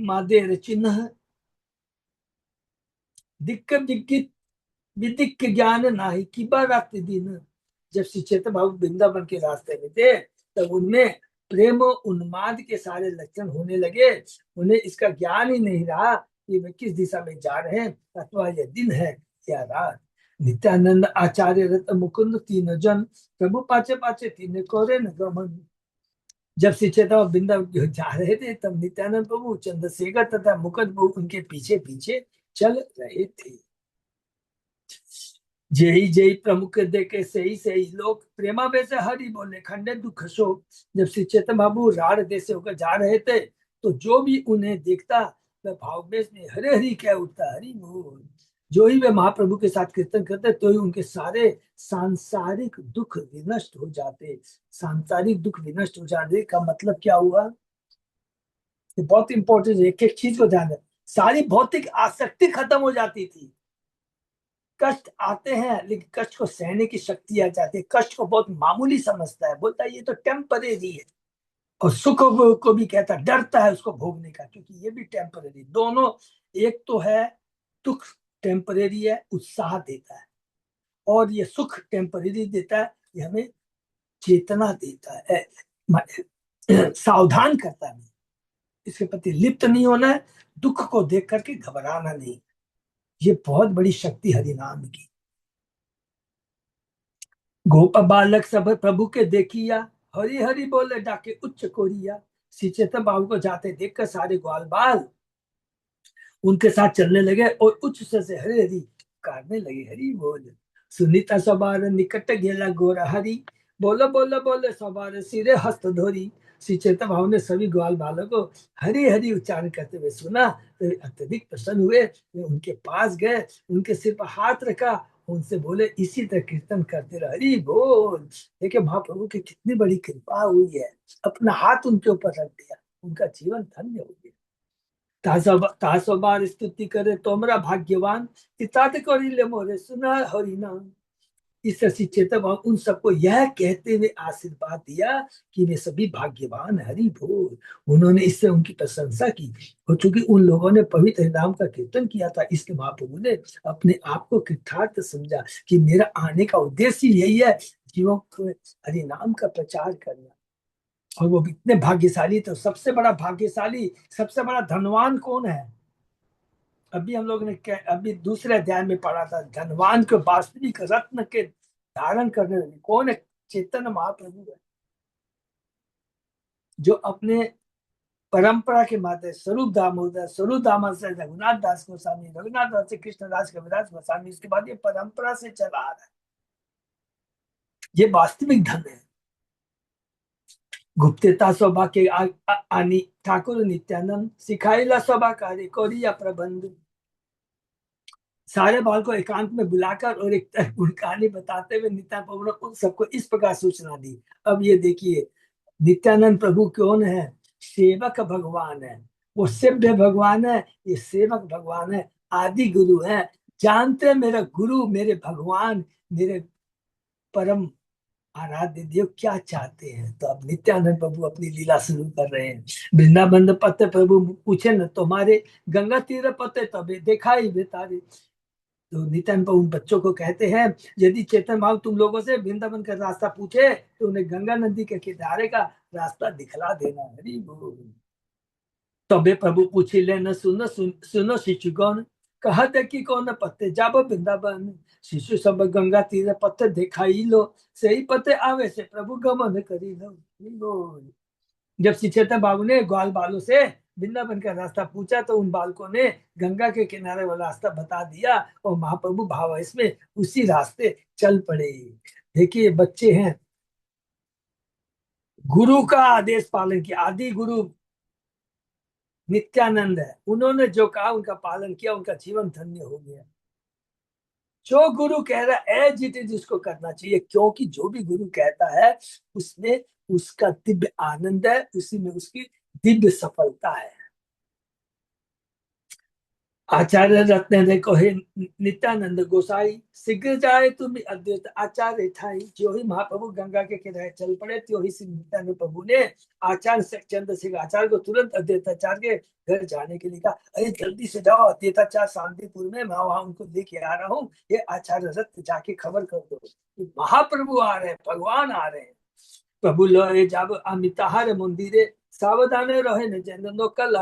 S1: मादे चिन्ह दिक्क दिक्कित विदिक ज्ञान नाही की बात दिन। जब श्री चैतन्य भाव वृंदावन के रास्ते में थे तब उनमें प्रेम उन्माद के सारे लक्षण होने लगे। उन्हें इसका ज्ञान ही नहीं रहा कि वे किस दिशा में जा रहे हैं, अथवा यह दिन है या रात। नित्यानंद आचार्य रत्न मुकुंद 3 जन प्रभु पाचे पाचे 3 कोरे न गमन। जब श्री चैतन्य वृंदावन जा रहे थे तब नित्यानंद प्रभु, चंद्रशेखर तथा मुकुंद प्रभु उनके पीछे पीछे चल रहे थे। जय जय प्रमुख देखे सही सही लोग, प्रेमा वैसे हरि बोले खंडे दुख शोक। जब श्री चैतन्य बाबू राढ़ देश से होकर जा रहे थे तो जो भी उन्हें देखता वह भाववेश में हरे हरि कह उठता, हरि बोल। जो ही वे महाप्रभु के साथ कीर्तन करते तो ही उनके सारे सांसारिक दुख विनष्ट हो जाते। सांसारिक दुख विनष्ट हो जाने का मतलब क्या हुआ? ये बहुत इंपॉर्टेंट है, एक एक चीज को ध्यान दें। सारी भौतिक आसक्ति खत्म हो जाती थी। कष्ट आते हैं लेकिन कष्ट को सहने की शक्ति आ जाती है। कष्ट को बहुत मामूली समझता है, बोलता है ये तो टेम्परेरी है। और सुख को भी कहता है, डरता है उसको भोगने का, क्योंकि ये भी टेम्परेरी। दोनों, एक तो है दुख टेम्परेरी है, उत्साह देता है, और ये सुख टेम्परेरी देता है, ये हमें चेतना देता है, सावधान करता है। इसके प्रति लिप्त नहीं होना है, दुख को देख करके घबराना नहीं। ये बहुत बड़ी शक्ति हरिनाम की। गोप बालक सब प्रभु के देखिया, हरि हरि बोले डाके उच्च कोरिया। श्री चैतन्य बाबू को जाते देखकर सारे ग्वाल बाल उनके साथ चलने लगे और उच्च स्वर से हरि हरि पुकारने लगे, हरि बोल। सुनीता सवार निकट गेला गोरा हरि, बोलो बोलो बोले सवार सिरे हस्त धोरी। श्री चैतन्य बाबू ने सभी ग्वाल बालों को हरि हरि उच्चारण करते हुए सुना तो अत्यधिक प्रसन्न हुए। वे उनके पास गए, उनके सिर पर हाथ रखा, उनसे बोले इसी तरह कीर्तन करते रहे, हरि बोल। देखिए महाप्रभु की कितनी बड़ी कृपा हुई है, अपना हाथ उनके ऊपर रख दिया, उनका जीवन धन्य हो गया। तासो बार स्तुति करे तोमरा भाग्यवान, तितात करिले मोरे सुना हरिनाम। इस श्री चेतन उन सबको यह कहते हुए आशीर्वाद दिया कि वे सभी भाग्यवान, हरि बोल। उन्होंने इससे उनकी प्रशंसा की, और चूंकि उन लोगों ने पवित्र नाम का कीर्तन किया था, इसलिए महाप्रभु ने अपने आप को कृतार्थ समझा कि मेरा आने का उद्देश्य यही है, जीवों को हरि नाम का प्रचार करना। और वो इतने भाग्यशाली, तो सबसे बड़ा भाग्यशाली, सबसे बड़ा धनवान कौन है? अभी हम लोग ने अभी दूसरे अध्याय में पढ़ा था, धनवान के वास्तविक रत्न के धारण करने वाले कौन है? चैतन्य महाप्रभु है, जो अपने परंपरा के माध्यम स्वरूप दामोदर, स्वरूप दामोदर से रघुनाथ दास गोस्वामी, रघुनाथ दास से कृष्णदास कविदास गोस्वामी, इसके बाद ये परंपरा से चला आ रहा है। ये वास्तविक धन है। गुप्तता सभा के आनी ठाकुर नित्यानंद सिखाईला सभा कार्य कोरिया प्रबंध। सारे बाल को एकांत में बुलाकर और एक कहानी बताते हुए नित्यानंद प्रभु ने उन सबको इस प्रकार सूचना दी। अब ये देखिए, नित्यानंद प्रभु कौन है? सेवक भगवान है। वो सेव्य भगवान है, ये सेवक भगवान है, आदि गुरु है। जानते मेरा गुरु, मेरे भगवान, मेरे परम आराध्य देव क्या चाहते हैं। तो अब नित्यानंद प्रभु अपनी लीला शुरू कर रहे हैं। वृंदावन पते प्रभु पूछे न तुम्हारे, गंगा तीर पते तबे दिखाई बेतारे। तो नित्यानंद प्रभु उन बच्चों को कहते हैं, यदि चेतन भाव तुम लोगों से वृंदावन का रास्ता पूछे तो उन्हें गंगा नदी के किनारे का रास्ता दिखला देना, हरि बोल। तबे प्रभु पूछी ले न सुनो सुनो शिशुगण, कहते कि कौन पत्ते जाबो वृंदावन। शिशु सब गंगा तीर पत्ते दिखाई लो, सही पत्ते आवे से प्रभु गमन करी लो, हरि बोल। जब श्री चैतन्य बाबू ने ग्वाल बालों से वृंदावन का रास्ता पूछा तो उन बालकों ने गंगा के किनारे वाला रास्ता बता दिया, और महाप्रभु भाव इसमें उसी रास्ते चल पड़े। देखिए बच्चे हैं, गुरु का आदेश पालन किया। आदि गुरु नित्यानंद है, उन्होंने जो कहा उनका पालन किया, उनका जीवन धन्य हो गया। जो गुरु कह रहा है एज इट इज उसको करना चाहिए, क्योंकि जो भी गुरु कहता है उसमें उसका दिव्य आनंद है, उसी में उसकी दिव्य सफलता है। आचार्य रत्न ने कहे नित्यानंद गोसाई, शीघ्र जाए तुम अद्वैत आचार्य ठाई। जो ही महाप्रभु गंगा के किनारे चल पड़े, त्यो ही श्री नित्यानंद प्रभु ने आचार्य चंद्रशेखर आचार्य को तुरंत अद्वैताचार्य के घर जाने के लिए कहा। अरे जल्दी से जाओ, अद्वैताचार्य शांतिपुर में, मैं वहां उनको लेके आ रहा हूँ, ये आचार्य रत्न जाके खबर कर दो कि महाप्रभु आ रहे हैं, भगवान आ रहे हैं। प्रभु लोए जब अमिताहार मंदिरे, सावधाने रहे न जैन कल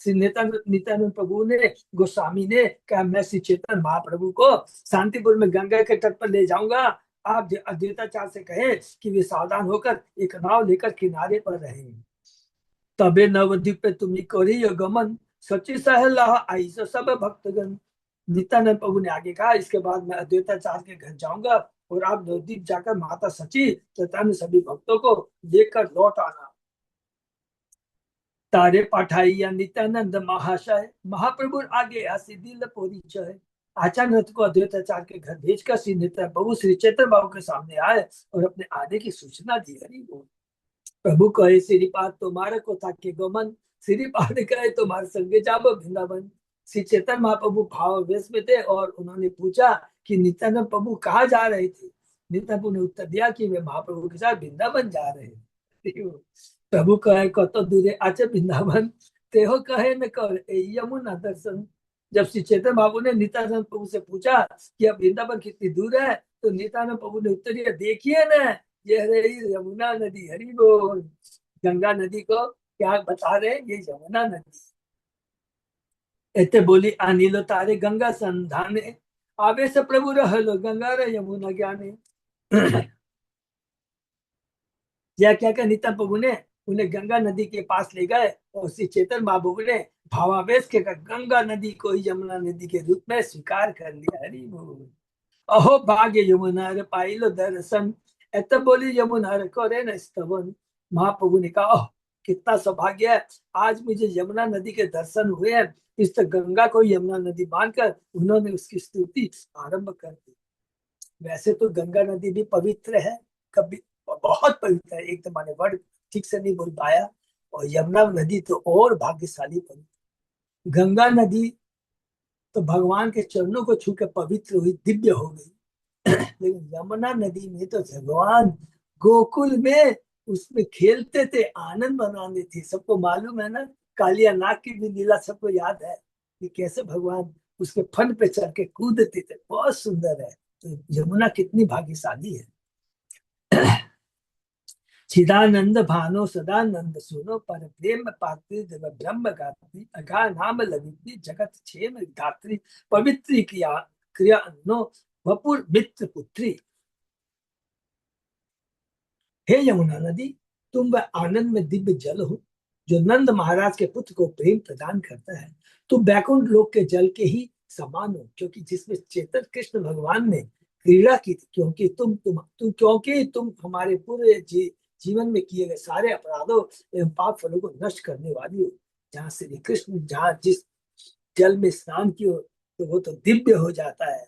S1: श्री नित्यानंद प्रभु ने, गोस्वामी ने कहा, मैं श्री चेतन महाप्रभु को शांतिपुर में गंगा के तट पर ले जाऊंगा, आप अद्वैताचार्य से कहे कि वे सावधान होकर एक नाव लेकर किनारे पर रहे। तबे नवद्वीप पे तुम्हें करी गमन सची सहला आई सब भक्तगण। नित्यानंद प्रभु ने आगे कहा, इसके बाद मैं अद्वैताचार्य के घर जाऊंगा और आप नवद्वीप जाकर माता सची तथा सभी भक्तों को लेकर लौट आना। तारे पाठाइया नित्यानंद महाशय महाप्रभु आगे आसी दिल परिचय। अचानक को अद्वैताचार्य के घर भेजकर श्री नित्यानंद प्रभु श्री चैतन्य बाबू के सामने आए और अपने आने की सूचना दी। हरि बोल। प्रभु कहे श्रीपाद तुम्हारे को था के गमन, श्रीपाद कहे तुम्हारे संगे जाबो वृंदावन। श्री चैतन्य महाप्रभु भाव वेश में थे और उन्होंने पूछा कि नित्यानंद प्रभु कहाँ जा रहे थे। नित्यानंद प्रभु ने उत्तर दिया कि वे महाप्रभु के साथ वृंदावन जा रहे हैं। प्रभु कहे कत दूरे आचे वृंदावन, तेहो कहे न कर यमुना दर्शन। जब श्री चैतन्य बाबू ने नित्यानंद प्रभु से पूछा कि अब वृंदावन कितनी दूर है, तो नित्यानंद प्रभु ने उत्तर दिया, देखिए न ये रही यमुना नदी। हरि बोल। गंगा नदी को क्या बता रहे, ये यमुना नदी। एते बोली अनिलो तारे गंगा संधाने, आवेश प्रभु रहलो गंगा रे यमुना ज्ञाने। यह क्या क्या नित्यानंद प्रभु ने उन्हें गंगा नदी के पास ले गए और श्री चैतन्य महाप्रभु ने भावावेश के गंगा नदी को ही यमुना नदी के रूप में स्वीकार कर लिया। हरि बोल। अहो भाग्य यमुना रे पाइलो दर्शन, ऐसा बोली यमुना रे करे न स्तवन। महाप्रभु ने कहा, ओह कितना सौभाग्य है, आज मुझे यमुना नदी के दर्शन हुए हैं। इस तो गंगा को यमुना नदी मानकर उन्होंने उसकी स्तुति आरंभ कर दी। वैसे तो गंगा नदी भी पवित्र है, कभी बहुत पवित्र है, एक तो माने वर्ड ठीक से नहीं बोल पाया। और यमुना नदी तो और भाग्यशाली पवित्र। गंगा नदी तो भगवान के चरणों को छू के पवित्र हुई, दिव्य हो गई। लेकिन यमुना नदी में तो भगवान गोकुल में उसमें खेलते थे, आनंद मनाते थे। सबको मालूम है ना, कालिया नाग की भी लीला सबको याद है कि कैसे भगवान उसके फन पे चढ़ के कूदते थे, बहुत सुंदर है। तो यमुना कितनी भाग्यशाली है। चिदानंद भानो सदानंद सुनो, पर प्रेम पात्री देव ब्रह्म गात्री, अघा नाम लवित्री जगत क्षेम धात्री, पवित्री क्रिया क्रिया अन्नो वपुर मित्र पुत्री। हे यमुना नदी, तुम वह आनंद में दिव्य जल हो जो नंद महाराज के पुत्र को प्रेम प्रदान करता है। तुम बैकुंठ लोक के जल के ही समान हो, क्योंकि जिसमें चेतन कृष्ण भगवान ने क्रीड़ा की थी। क्योंकि तुम हमारे पूरे जीवन में किए गए सारे अपराधों एवं पाप फलों को नष्ट करने वाली हो। जहाँ श्री कृष्ण जहाँ जिस जल में स्नान किए तो वो तो दिव्य हो जाता है।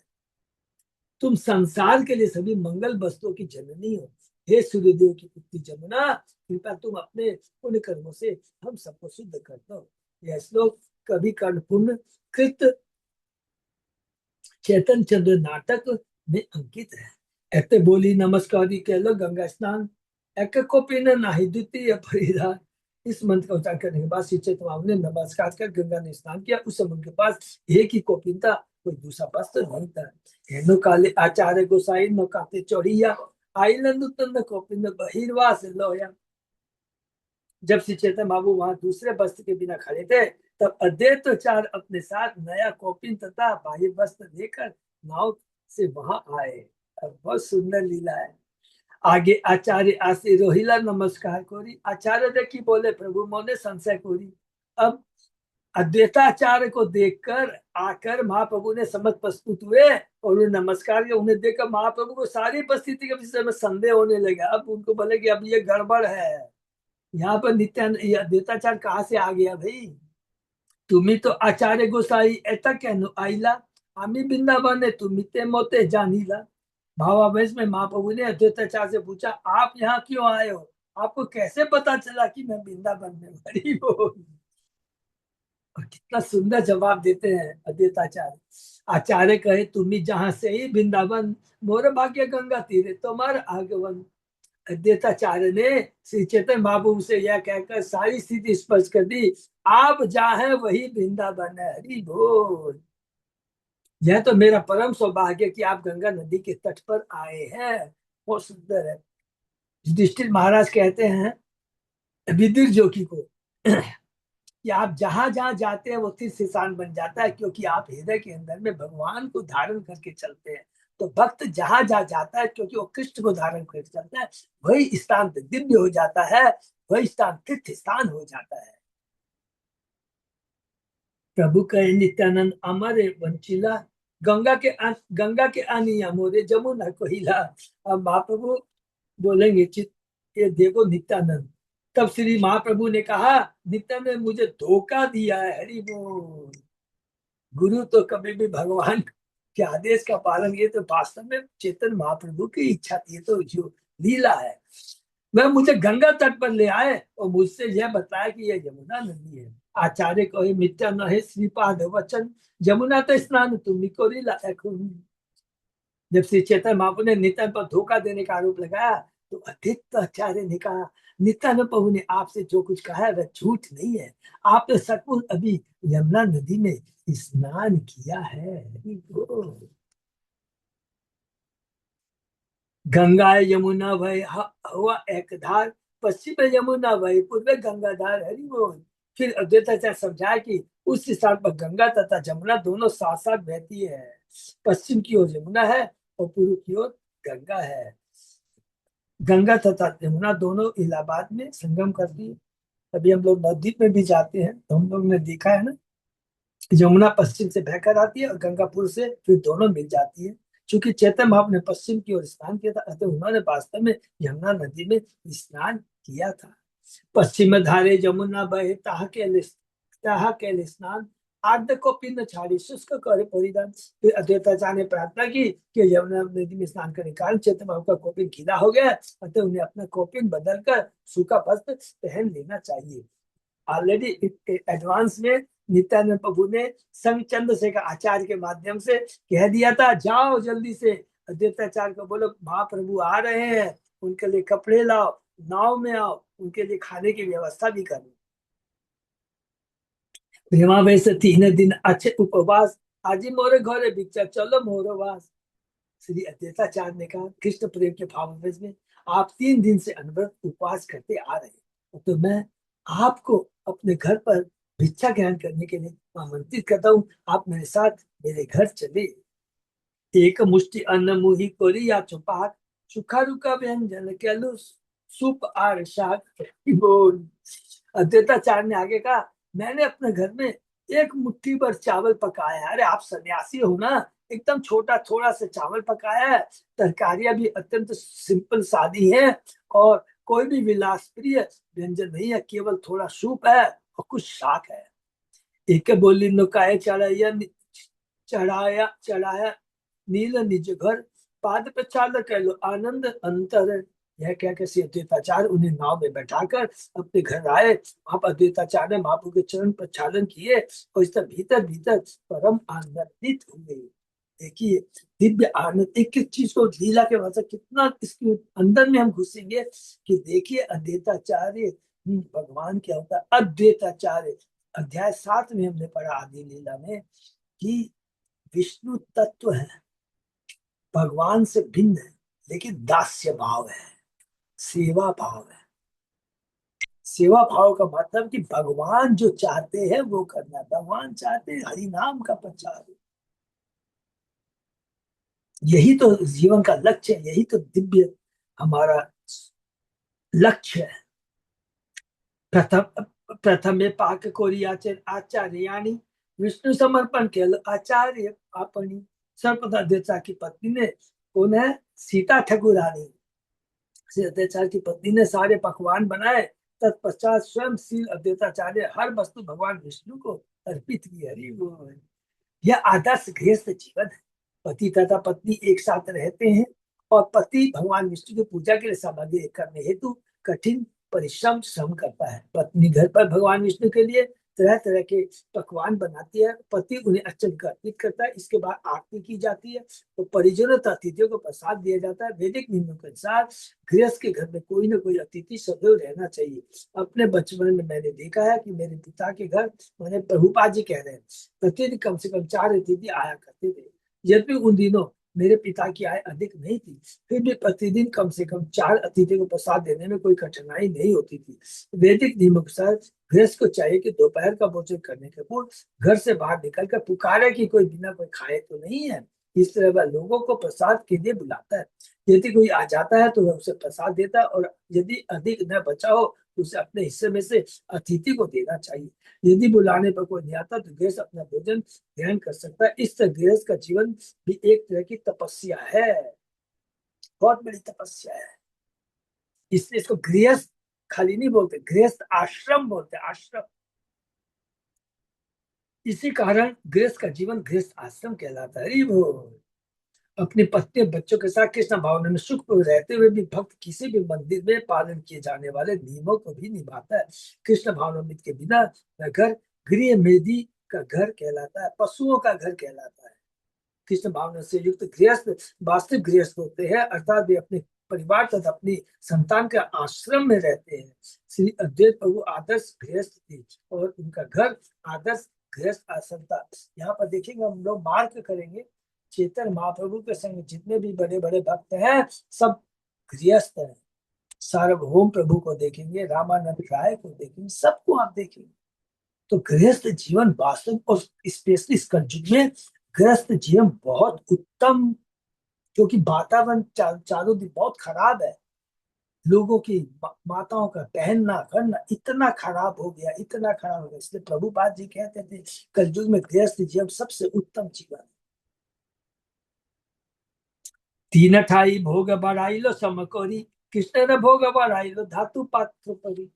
S1: तुम संसार के लिए सभी मंगल वस्तुओं की जननी हो। हे सूर्यदेव की पुत्री जमुना, कृपया तुम अपने पुण्य कर्मों से हम सबको शुद्ध कर दो। यह श्लोक कभी कर्णपुण्य कृत चेतन चंद्र नाटक में अंकित है। ऐसे बोली नमस्कारी कह लो गंगा स्नान, एक कोपिन नाही द्वितीय परिधान। इस मंत्र का उच्चारण करने के बाद श्री चैतन्य बाबू ने नमस्कार कर गंगा में स्नान किया। उस समय उनके पास एक ही कोपिन था, कोई दूसरा वस्त्र नहीं था। हेनो काले आचार्य गोसाई नो काते चौड़िया, आइलंद उत्तम कोपिन बहिर्वा से लोया। जब श्री चैतन्य बाबू वहां दूसरे वस्त्र के बिना खड़े थे, तब अद्वैताचार्य अपने साथ नया कोपिन तथा बाह्य वस्त्र लेकर नाव से वहां आए। बहुत सुंदर लीला है। आगे आचार्य आसे रोहिला नमस्कार कोरी। आचार्य देखी बोले प्रभु मोने संशय कोरी। अब अद्वैताचार्य को देखकर आकर महाप्रभु ने समझ प्रस्तुत हुए और उन्हें नमस्कार किया। उन्हें देखकर महाप्रभु को सारी परिस्थिति के विषय में संदेह होने लगा। अब उनको बोले कि अब ये गड़बड़ है, यहाँ पर नित्यानंद अद्वैताचार्य कहाँ से आ गया भाई। तुम्ही तो आचार्य गोसाई ऐसा कहनो आईला, आमी वृंदावन तुम्ही ते मोते जानीला। भावावेश में महाप्रभु ने अद्वैताचार्य से पूछा, आप यहाँ क्यों आए हो, आपको कैसे पता चला कि मैं वृंदावन में। हरि बोल। और कितना सुंदर जवाब देते हैं अद्वैताचार्य। आचार्य कहे, तुम्ही जहां से ही वृंदावन, मोर भाग्य गंगा तीरे तुम्हार आगमन। अद्वैताचार्य ने श्री चैतन्य महाप्रभु से यह कहकर सारी स्थिति स्पष्ट कर दी, आप जहाँ है वही वृंदावन है। हरि बोल। यह तो मेरा परम सौभाग्य कि आप गंगा नदी के तट पर आए हैं। बहुत सुंदर है। युधिष्ठिर महाराज कहते हैं विदुर जोगी को कि आप जहां जहां जाते हैं वो तीर्थ स्थान बन जाता है, क्योंकि आप हृदय के अंदर में भगवान को धारण करके चलते हैं। तो भक्त जहां जहां जाता है, क्योंकि वो कृष्ण को धारण कर चलता है, वही स्थान दिव्य हो जाता है, वही स्थान तीर्थ स्थान हो जाता है। प्रभु कहे नित्यानंद अमर वंचिला, गंगा के आनिया मोरे जमुना को हिला। अब महाप्रभु बोलेंगे चित, ये देखो नित्यानंद। तब श्री महाप्रभु ने कहा, नित्यानंद मुझे धोखा दिया है, हरि बोल। गुरु तो कभी भी भगवान के आदेश का पालन, ये तो वास्तव में चेतन महाप्रभु की इच्छा थी, ये तो जो लीला है। वह मुझे गंगा तट पर ले आए और मुझसे यह बताया कि यह यमुना नदी है। आचार्य कहे मिथ्या न है श्रीपाद वचन, यमुना तो स्नान तुम को जब श्री चैतन्य महाप्रभु ने नित्यानंद पर धोखा देने का आरोप लगाया, तो अद्वैत आचार्य ने कहा, नित्यानंद प्रभु ने आपसे जो कुछ कहा है वह झूठ नहीं है, आपने सचमुच अभी यमुना नदी में स्नान किया है। गंगा यमुना वही हुआ एक धार, पश्चिम में यमुना वही पूर्व गंगाधार, हरि बोल। फिर अद्वैताचार्य समझाया कि उस स्थान पर गंगा तथा यमुना दोनों साथ साथ बहती है। पश्चिम की ओर यमुना है और पूर्व की ओर गंगा है। गंगा तथा यमुना दोनों इलाहाबाद में संगम करती है। अभी हम लोग नवद्वीप में भी जाते हैं तो हम लोग ने देखा है ना, यमुना पश्चिम से बहकर आती है और गंगा पूर्व से, फिर दोनों मिल जाती है। चूंकि चैतन्य महाप्रभु ने पश्चिम की ओर स्नान किया था, अतः उन्होंने वास्तव में यमुना नदी में स्नान किया था। पश्चिम धारे यमुना बहे ताहा के स्नान, आद्य को पिंड छाड़ी शुष्क करे परिधान। फिर अद्वैताचार्य ने प्रार्थना की कि यमुना नदी में स्नान करने के कारण चैतन्य महाप्रभु का कौपिन गीला हो गया, अतः उन्हें अपना कौपिन बदलकर सूखा वस्त्र पहन लेना चाहिए। ऑलरेडी एडवांस में नित्यानंद प्रभु ने संघ चंद्रशेखर आचार्य के माध्यम से कह दिया था, जाओ जल्दी से अद्वैताचार्य को बोलो महाप्रभु आ रहे हैं, उनके लिए कपड़े लाओ, नाव में आओ, उनके लिए खाने की व्यवस्था भी करो। प्रेमा वैसे 3 दिन अच्छे उपवास, आज मोरे घरे भिक्षा चलो मोरो वास। श्री अद्वैताचार्य ने कहा, कृष्ण प्रेम के भाव में आप 3 दिन से अनवरत उपवास करते आ रहे हैं, तो मैं आपको अपने घर पर भिक्षा ग्रहण करने के लिए आमंत्रित करता हूँ, आप मेरे साथ मेरे घर चले। एक मुष्टि अन्न मुही कोरी या चुपाक, सुखा रुका व्यंजन केलु सूप आर शाक। बोल अद्वैताचार्य ने आगे कहा, मैंने अपने घर में एक मुट्ठी भर चावल पकाया है। अरे आप सन्यासी हो ना, एकदम छोटा थोड़ा सा चावल पकाया है, तरकारियां भी अत्यंत सिंपल सादी है, और कोई भी विलास प्रिय व्यंजन नहीं है, केवल थोड़ा सूप है और कुछ शाक है। एक बोली नुकाए चढ़ाया चढ़ाया नील निज घर, पाद पे चाल कह लो आनंद अंतर। यह क्या कैसे अद्वैताचार्य उन्हें नाव में बैठाकर अपने घर आए, वहां पर अद्वैताचार्य ने महाप्रभु के चरण प्रक्षालन किए और इस तरह भीतर भीतर परम आनंदित हुए। देखिए दिव्य आनंद, एक एक चीज को लीला के भाषा कितना इसके अंदर में हम घुसेंगे कि देखिए अद्वैताचार्य भगवान क्या होता है। अद्वैताचार्य अध्याय 7 में हमने पढ़ा आदि लीला में कि विष्णु तत्व है, भगवान से भिन्न है, लेकिन दास्य भाव है, सेवा भाव है। सेवा भाव का मतलब कि भगवान जो चाहते हैं वो करना, भगवान चाहते हैं हरि नाम का प्रचार, यही तो जीवन का लक्ष्य है, यही तो दिव्य हमारा लक्ष्य है। प्रथम पाक कोरी आचार्य यानी विष्णु समर्पण के आचार्य अपनी। सर्वप्रथम अद्वैताचार्य की पत्नी ने, कौन है, सीता ठकुरानी, अद्वैताचार्य की पत्नी ने सारे पकवान बनाए। तत्पश्चात स्वयं श्री अद्वैताचार्य हर वस्तु भगवान विष्णु को अर्पित की। हरि बोल। यह आदर्श गृहस्थ जीवन है। पति तथा पत्नी एक साथ रहते हैं और पति भगवान विष्णु की पूजा के लिए सामग्री करने हेतु कठिन परिश्रम श्रम करता है। पत्नी घर पर भगवान विष्णु के लिए तरह तरह के पकवान बनाती है, पति उन्हें अचल अर्पित करता है। इसके बाद आरती की जाती है तो परिजनों तथा अतिथियों को प्रसाद दिया जाता है। वैदिक नियमों के अनुसार गृहस्थ के घर में कोई ना कोई अतिथि सदैव रहना चाहिए। अपने बचपन में मैंने देखा है कि मेरे पिता के घर, मैंने प्रभुपाद जी कह रहे हैं, प्रतिदिन कम से कम 4 अतिथि आया करते थे। यद्यपि उन दिनों मेरे पिता की आय अधिक नहीं थी, फिर भी प्रतिदिन कम से कम 4 अतिथि को प्रसाद देने में कोई कठिनाई नहीं होती थी। वैदिक नियम अनुसार गृहस्थ को चाहिए कि दोपहर का भोजन करने के पूर्व घर से बाहर निकलकर पुकारे कि कोई बिना कोई खाए तो नहीं है। इस तरह वह लोगों को प्रसाद के लिए बुलाता है। यदि कोई आ जाता है तो वह उसे प्रसाद देता है, और यदि अधिक न बचा हो तो उसे अपने हिस्से में से अतिथि को देना चाहिए। यदि बुलाने पर कोई नहीं आता तो गृहस्थ अपना भोजन ग्रहण कर सकता है। इस तरह गृहस्थ का जीवन भी एक तरह की तपस्या है, बहुत बड़ी तपस्या है। इसलिए इसको गृहस्थ खाली नहीं बोलते, गृहस्थ आश्रम बोलते, आश्रम। इसी कारण गृहस्थ का जीवन गृहस्थ आश्रम कहलाता है। वो अपनी पत्नी और बच्चों के साथ कृष्ण भावना में सुख रहते हुए भी भक्त किसी भी मंदिर में पालन किए जाने वाले नियमों को भी निभाता है। कृष्ण भावनामृत के बिना वह घर गृह मेदी का घर कहलाता है, पशुओं का घर कहलाता है। कृष्ण भावना से युक्त गृहस्थ वास्तविक गृहस्थ होते हैं, अर्थात वे अपने परिवार तथा अपनी संतान के आश्रम में रहते हैं। श्री अद्वैत प्रभु आदर्श गृहस्थ थे और उनका घर आदर्श गृहस्थ आश्रम था। यहाँ पर देखेंगे, हम लोग मार्क करेंगे, चेतन महाप्रभु के संग जितने भी बड़े बड़े भक्त हैं सब गृहस्थ हैं। सार्वभौम प्रभु को देखेंगे, रामानंद राय को देखेंगे, सबको आप देखेंगे। तो गृहस्थ जीवन वास्तव और स्पेशली इस कलयुग में गृहस्थ जीवन बहुत उत्तम, क्योंकि वातावरण चारों दिन बहुत खराब है। लोगों की माताओं का पहनना करना इतना खराब हो गया, इतना खराब हो गया। इसलिए प्रभुपाद जी कहते थे कलयुग में गृहस्थ जीवन सबसे उत्तम जीवन। तीन ठाई भोग बढ़ाइलो समकोरी, कृष्ण ने भोग बढ़ाइलो धातु पात्र परी।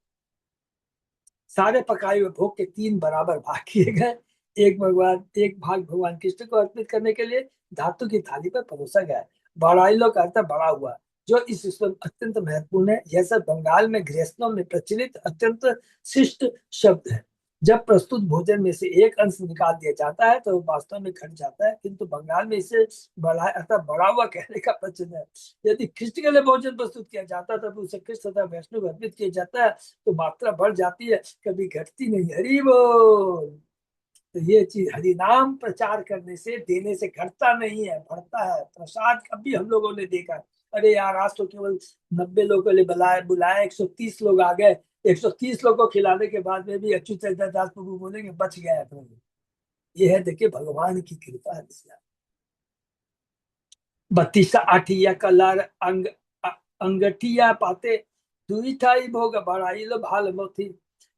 S1: सारे पकाए हुए भोग के तीन बराबर भाग किए गए। एक भाग भगवान कृष्ण को अर्पित करने के लिए धातु की थाली पर परोसा गया। बढ़ाइलो का अर्थ बड़ा हुआ, जो इस विश्व में अत्यंत महत्वपूर्ण है। यह सब बंगाल में गृहस्थों में प्रचलित अत्यंत शिष्ट शब्द है। जब प्रस्तुत भोजन में से एक अंश निकाल दिया जाता है तो वास्तव में घट जाता है, किंतु बंगाल में इसे बढ़ा अर्थात बढ़ा हुआ कहने का प्रचलन है। यदि कृष्ण के लिए भोजन प्रस्तुत किया जाता है तब उसे कृष्ण तथा वैष्णव को अर्पित किया जाता है तो मात्रा बढ़ जाती है, कभी घटती नहीं। हरि बोल। तो ये चीज हरि नाम प्रचार करने से देने से घटता नहीं है, बढ़ता है। प्रसाद कभी हम लोगों ने देखा, अरे यार आज तो केवल 90 लोगों के लिए बुलाया 130 लोग आ गए, 130 लोग को खिलाने के बाद में भी अच्युत दास प्रभु बोलेंगे बच गया प्रभु। ये है देखिए भगवान की कृपा। 32 आठिया कलर अंगठिया पाते दुई ठाई भोग बढ़ाइलो भाल मोती।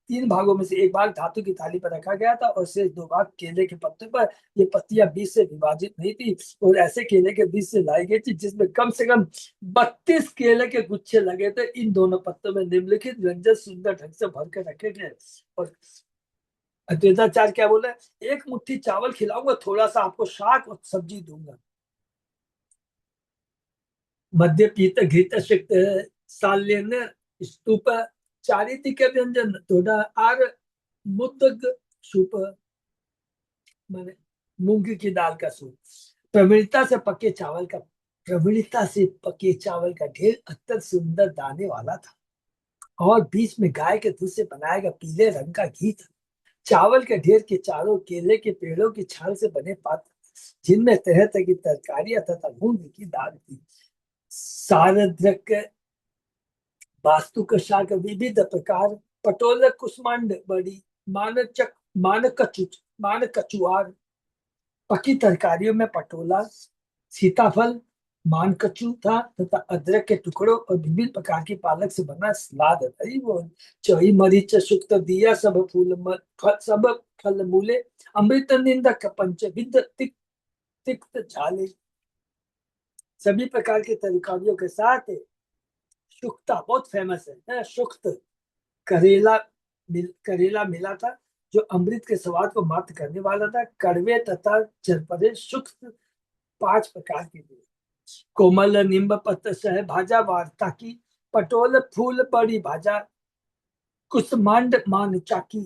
S1: तीन भागों में से एक भाग धातु की थाली पर रखा गया था और शेष दो भाग केले के पत्ते पर। ये पत्तियां बीच से विभाजित नहीं थी और ऐसे केले के बीच से लाई गई थी जिसमें कम से कम 32 केले के गुच्छे लगे थे। इन दोनों पत्तों में निम्नलिखित व्यंजन सुंदर ढंग से भर के रखे गए। और अद्वैताचार्य क्या बोले, एक मुट्ठी चावल खिलाऊंगा, थोड़ा सा आपको शाक और सब्जी दूंगा। मध्य पीत घृत शक्त साल्यन स्तूप चारित्रिक व्यंजन थोड़ा आर मुद्ग सूप, माने मूंग की दाल का सूप। प्रवीणता से पके चावल का प्रवीणता से पके चावल का ढेर अत्यंत सुंदर दाने वाला था और बीच में गाय के दूध से बनाया गया पीले रंग का घी था। चावल के ढेर के चारों केले के पेड़ों की छाल से बने पात्र जिनमें तरह तरह की तरकारियां तथा मूंग की दाल थी। सारद्रक वास्तु का शाक विविध प्रकार पटोल कुष्मांड बड़ी मानचक मान कचुआर। पकी तरकारियों में पटोला, सीताफल, मान कचू था तथा अदरक के टुकड़ों और विभिन्न प्रकार की पालक से बना सलाद है। वो चही मरीच सुक्त दिया सब सब फल मूले अमृत निंदक पंचविध तिक्त झाले। सभी प्रकार के तरकारियों के साथ शुक्ता बहुत फेमस है, शुक्त करेला मिला था जो अमृत के स्वाद को मात करने वाला था। कड़वे तथा चरपरे शुक्त 5 प्रकार के थे। कोमल निम्ब पत्र सह भाजा वार्ता की पटोल फूल बड़ी भाजा कुसमांड मान चाकी।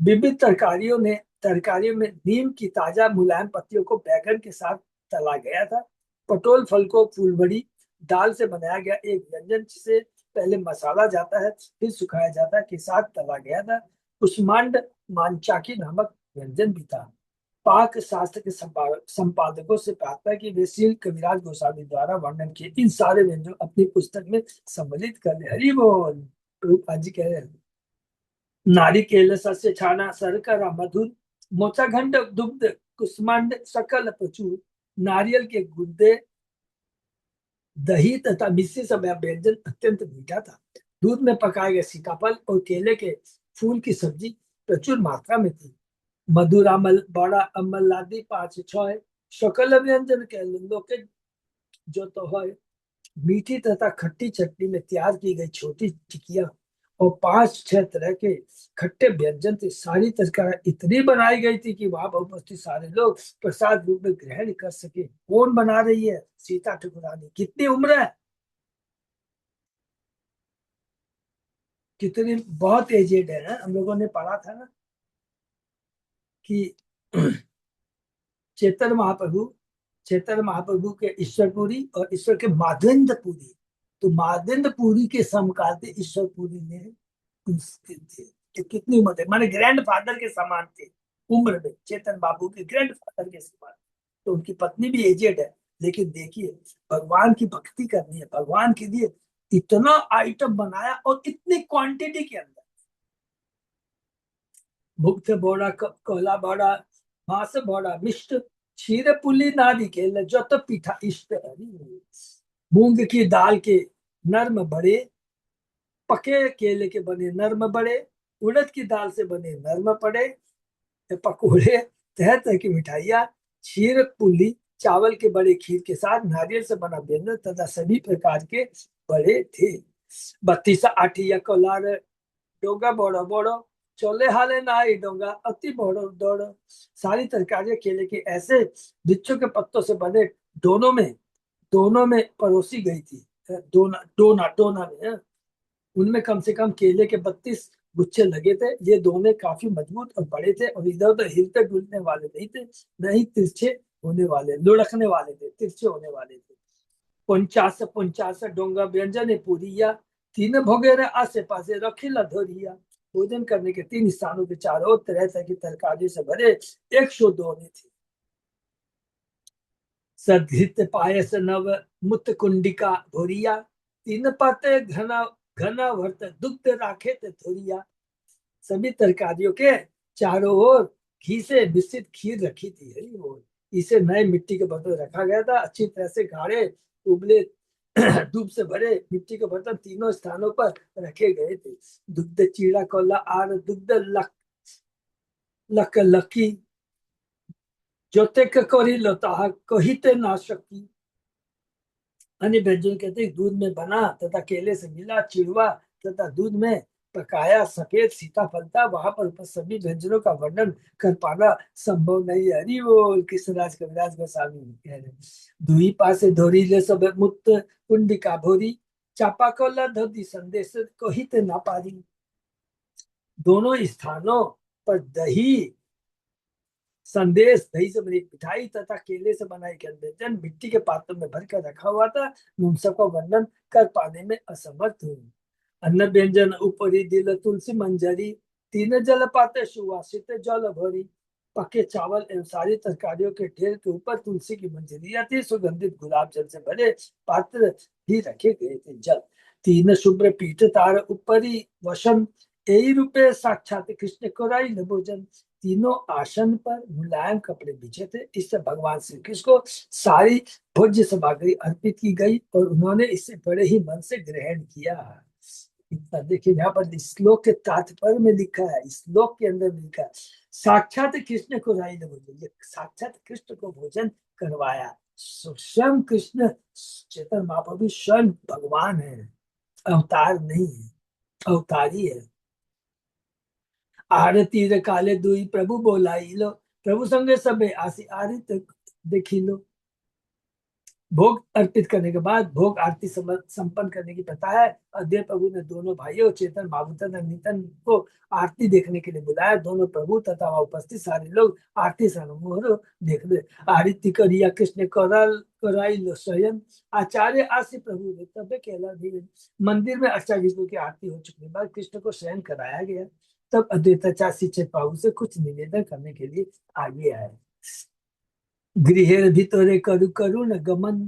S1: विविध तरकारियों में नीम की ताजा मुलायम पत्तियों को बैगन के साथ तला गया था। पटोल फल को फूलबड़ी दाल से बनाया गया एक व्यंजन जिसे पहले मसाला जाता है फिर सुखाया जाता है के साथ तला गया था। कुष्मांड मांचाकी नामक व्यंजन भी था। पाक शास्त्र के संपादकों से प्राप्त है कि वे श्री कविराज गोस्वामी द्वारा वर्णन किए इन सारे व्यंजन अपनी पुस्तक में सम्मिलित कर ले। हरि बोल। प्रभुपाद जी कह रहे हैं, नारिकेल सस्य छाना शर्करा मधुर मोचाघंड दुग्ध कुष्मांड सकल प्रचुर, नारियल के गुर्दे, दही तथा मिश्री सब व्यंजन अत्यंत मीठा था। दूध में पकाए गए सीताफल और केले के फूल की सब्जी प्रचुर मात्रा में थी। मधुरा बड़ा अमलादि 5-6 सकल व्यंजन के लोके जो तो है। मीठी तथा खट्टी चटनी में तैयार की गई छोटी टिकिया और 5-6 तरह के खट्टे व्यंजन थे। सारी तरकारी इतनी बनाई गई थी कि वहां उपस्थित सारे लोग प्रसाद रूप में ग्रहण कर सके। कौन बना रही है? सीता ठकुरानी। कितनी उम्र है? कितनी, बहुत एजेड है ना? हम लोगों ने पढ़ा था ना कि चेतन महाप्रभु, चेतन महाप्रभु के ईश्वरपुरी और ईश्वर के माधवेंद्रपुरी, तो माधवेंद्रपुरी के समकाल थे ईश्वरपुरी ने। तो कितनी उम्र थे? माने ग्रैंड फादर के समान थे उम्र में, चेतन बाबू के ग्रैंड फादर के समान। तो उनकी पत्नी भी एजेड है, लेकिन देखिए भगवान की भक्ति करनी है, भगवान के लिए इतना आइटम बनाया और इतनी क्वांटिटी के अंदर। भुक्त बड़ा कहला बड़ा, मांस बड़ा मिष्ट, क्षीर पुली नारी के लज्जत पीठा इष्ट। मूंग की दाल के नर्म बड़े, पके केले के बने नर्म बड़े, उड़द की दाल से बने नर्म पड़े पकोड़े, तरह तरह की मिठाइयाँ, क्षीर पुली चावल के बड़े खीर के साथ नारियल से बना व्यंजन तथा सभी प्रकार के बड़े थे। 32 आठिया कोलार डोंगा बड़ो बड़ो, चोले हाले नाई डोंगा अति बड़ो दौड़ो। सारी तरकारियां केले के ऐसे वृक्षों के पत्तों से बने दोनों में परोसी गई थी। डोना डोना डोना में उनमें कम से कम केले के 32 गुच्छे लगे थे। ये दोने काफी मजबूत और बड़े थे और इधर उधर हिलते डुलने वाले नहीं थे, नहीं तिरछे होने वाले, लुढ़कने वाले थे, तिरछे होने वाले थे। 50 डोंगा व्यंजन है पूरिया, 3 भोगेरे आसे पासे रखीला धोरिया। भोजन करने के 3 स्थानों के चारों तरह तरह की तरकारी से भरे 102 थे। सघृत पायस नव मुत कुंडिका भोरिया, 3 पाते घना घना वर्त दुग्ध राखे थे थोरिया। सभी तरकारियों के चारों ओर घी से मिश्रित खीर रखी थी। वो इसे नए मिट्टी के बर्तन रखा गया था, अच्छी तरह से गाढ़े उबले दूध से भरे मिट्टी के बर्तन तीनों स्थानों पर रखे गए थे। दुग्ध चीड़ा कोला आर दुग्ध लक लक लकी, जोते करी लता कहिते ना शकी। अन्य व्यंजन कहते हैं दूध में बना तथा केले से मिला चिड़वा तथा दूध में पकाया सफेद सीताफल था। वहां पर सभी व्यंजनों का वर्णन कर पाना संभव नहीं है। हरि बोल। कृष्णराज कविराज गोस्वामी कह रहे, दुई पासे धोरी ले सब मुक्त कुंडिका भोरी, चापा कोला धोती संदेश कहिते ना पारी। दोनों स्थानों पर दही संदेश, दही से बनी मिठाई तथा केले से बनाई गई व्यंजन मिट्टी के पात्रों में भरकर रखा हुआ था। उन सबका वर्णन कर पाने में असमर्थ हूँ। अन्न व्यंजन ऊपरी दिल तुलसी मंजरी, 3 जल पाते सुवासित जल भरी। पके चावल एवं सारी तरकारियों के ढेर के ऊपर तुलसी की मंजरियां थी। सुगंधित गुलाब जल से भरे पात्र भी रखे गए थे। जल 3 शुभ्र पीठ तार ऊपरी वसन, यही रूपे साक्षात कृष्ण कोराई न भोजन। तीनों आसन पर मुलायम कपड़े बिछे थे। इससे भगवान श्री कृष्ण को सारी भोज्य सामग्री अर्पित की गई और उन्होंने इसे बड़े ही मन से ग्रहण किया। इतना देखिए, यहाँ पर श्लोक के तात्पर्य में लिखा है, श्लोक के अंदर लिखा है साक्षात कृष्ण को राई ने भोजन, ये साक्षात कृष्ण को भोजन करवाया। स्वयं कृष्ण चेतन महाप्रभु स्वयं भगवान है, अवतार नहीं है, अवतारी है। आरती रे काले दुई प्रभु बोलाई लो, प्रभु संगे सबे आसी आरती देखी लो। भोग अर्पित करने के बाद भोग आरती संपन्न करने की प्रथा है। अद्वैत प्रभु ने दोनों भाइयों चेतन बाबू तथा नितन को आरती देखने के लिए बुलाया। दोनों प्रभु तथा वहां उपस्थित सारे लोग आरती समारोह देख ले। आरती करिया कृष्ण कराई लो स्वयं, आचार्य आशी प्रभु ने तब कहला धीरे। मंदिर में अर्चा विष्णु की आरती हो चुके बाद कृष्ण को शयन कराया गया। तब अद्वैताचार्य चेत बाबू से कुछ निवेदन करने के लिए आगे आए। गृहेर भितरे करु करुण गमन,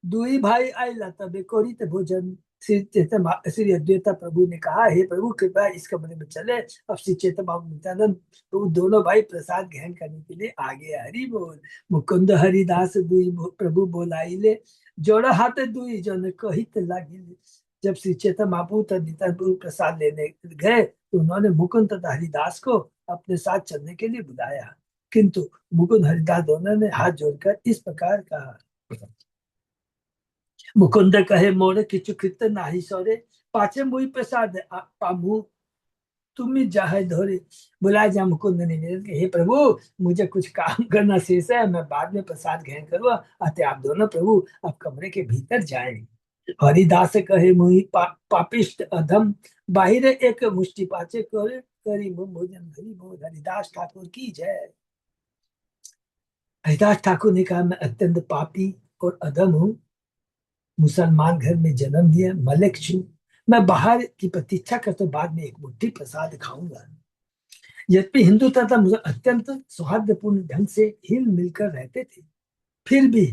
S1: दुई भाई आइला तबे करिते भोजन। श्री अद्वैता प्रभु ने कहा, हे प्रभु कृपया इस कमरे में चले। अब श्री चैतन्य बाबू नित्यानंद प्रभु दोनों भाई प्रसाद ग्रहण करने के लिए आगे। हरि बोल। मुकुंद हरिदास दुई प्रभु बोलाइले, जोड़ा हाथ दुई जन कहित लागिले। जब श्री चैतन्य बाबू तथा नित्यानंद प्रभु प्रसाद लेने गए तो उन्होंने मुकुंद तथा हरिदास को अपने साथ चलने के लिए बुलाया, किंतु मुकुंद हरिदास दोनों ने हाथ जोड़कर इस प्रकार कहा, मुकुंद कहे मोर किचु कृत नाही सोरे, पाचे मुई प्रसाद पामु तुम जाहे धोरे। बुलाए जा मुकुंद ने निवेदन किया, हे प्रभु मुझे कुछ काम करना शेष है, मैं बाद में प्रसाद ग्रहण करूंगा, अतः आप दोनों प्रभु आप कमरे के भीतर जाएं। हरिदास कहे मुहि पापिष्ट अधम, बाहिर एक मुष्टि पाचे करे करी भोजन। हरि बोल। हरिदास ठाकुर की जय। हरिदास ठाकुर ने कहा, मैं अत्यंत पापी और अधम हूँ, मुसलमान घर में जन्म दिया, मलिक छू, मैं बाहर की प्रतीक्षा करते बाद में एक मुट्ठी प्रसाद खाऊंगा। यद्यपि हिंदू तथा मुझे अत्यंत सौहार्दपूर्ण ढंग से हिल मिलकर रहते थे, फिर भी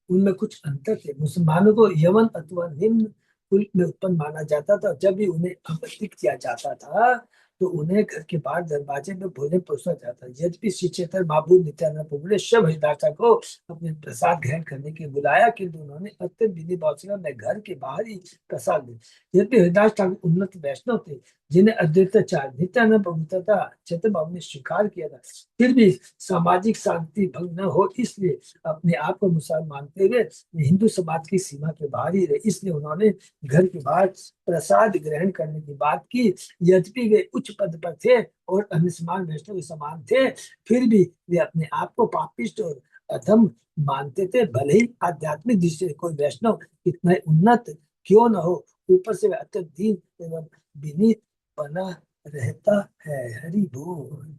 S1: उनमें कुछ अंतर थे। मुसलमानों को यवन अथवा निम्न कुल में उत्पन्न माना जाता था। जब भी उन्हें आमंत्रित किया जाता था तो उन्हें घर के बाहर दरवाजे में भोजन परोसा जाता। यद्यपि श्री चैतन्य बाबू नित्यानंद प्रभु ने शव हरिदास को अपने प्रसाद ग्रहण करने के लिए बुलाया, किंतु उन्होंने अत्यंत विधि भाव से मैं घर के बाहर ही प्रसाद दे। यद्यपि हरिदास ठाकुर उन्नत वैष्णव थे जिन्हें अद्वैताचार्य नित्यानंद प्रभु तथा चैतन्य बाबू ने स्वीकार किया था, फिर भी सामाजिक शांति भंग न हो इसलिए अपने आप को मुसलमान मानते हुए हिंदू समाज की सीमा के बाहर ही रहे। इसलिए उन्होंने घर के बाहर प्रसाद ग्रहण करने की बात की। यद्यपि वे उच्च पद पर थे और अन्य समान वैष्णव के समान थे, फिर भी वे अपने आप को पापिष्ट और अधम मानते थे। भले ही आध्यात्मिक दृष्टि से कोई वैष्णव इतना उन्नत क्यों न हो, ऊपर से वे अत्यंत दीन एवं विनीत बना रहता है। हरि बोल।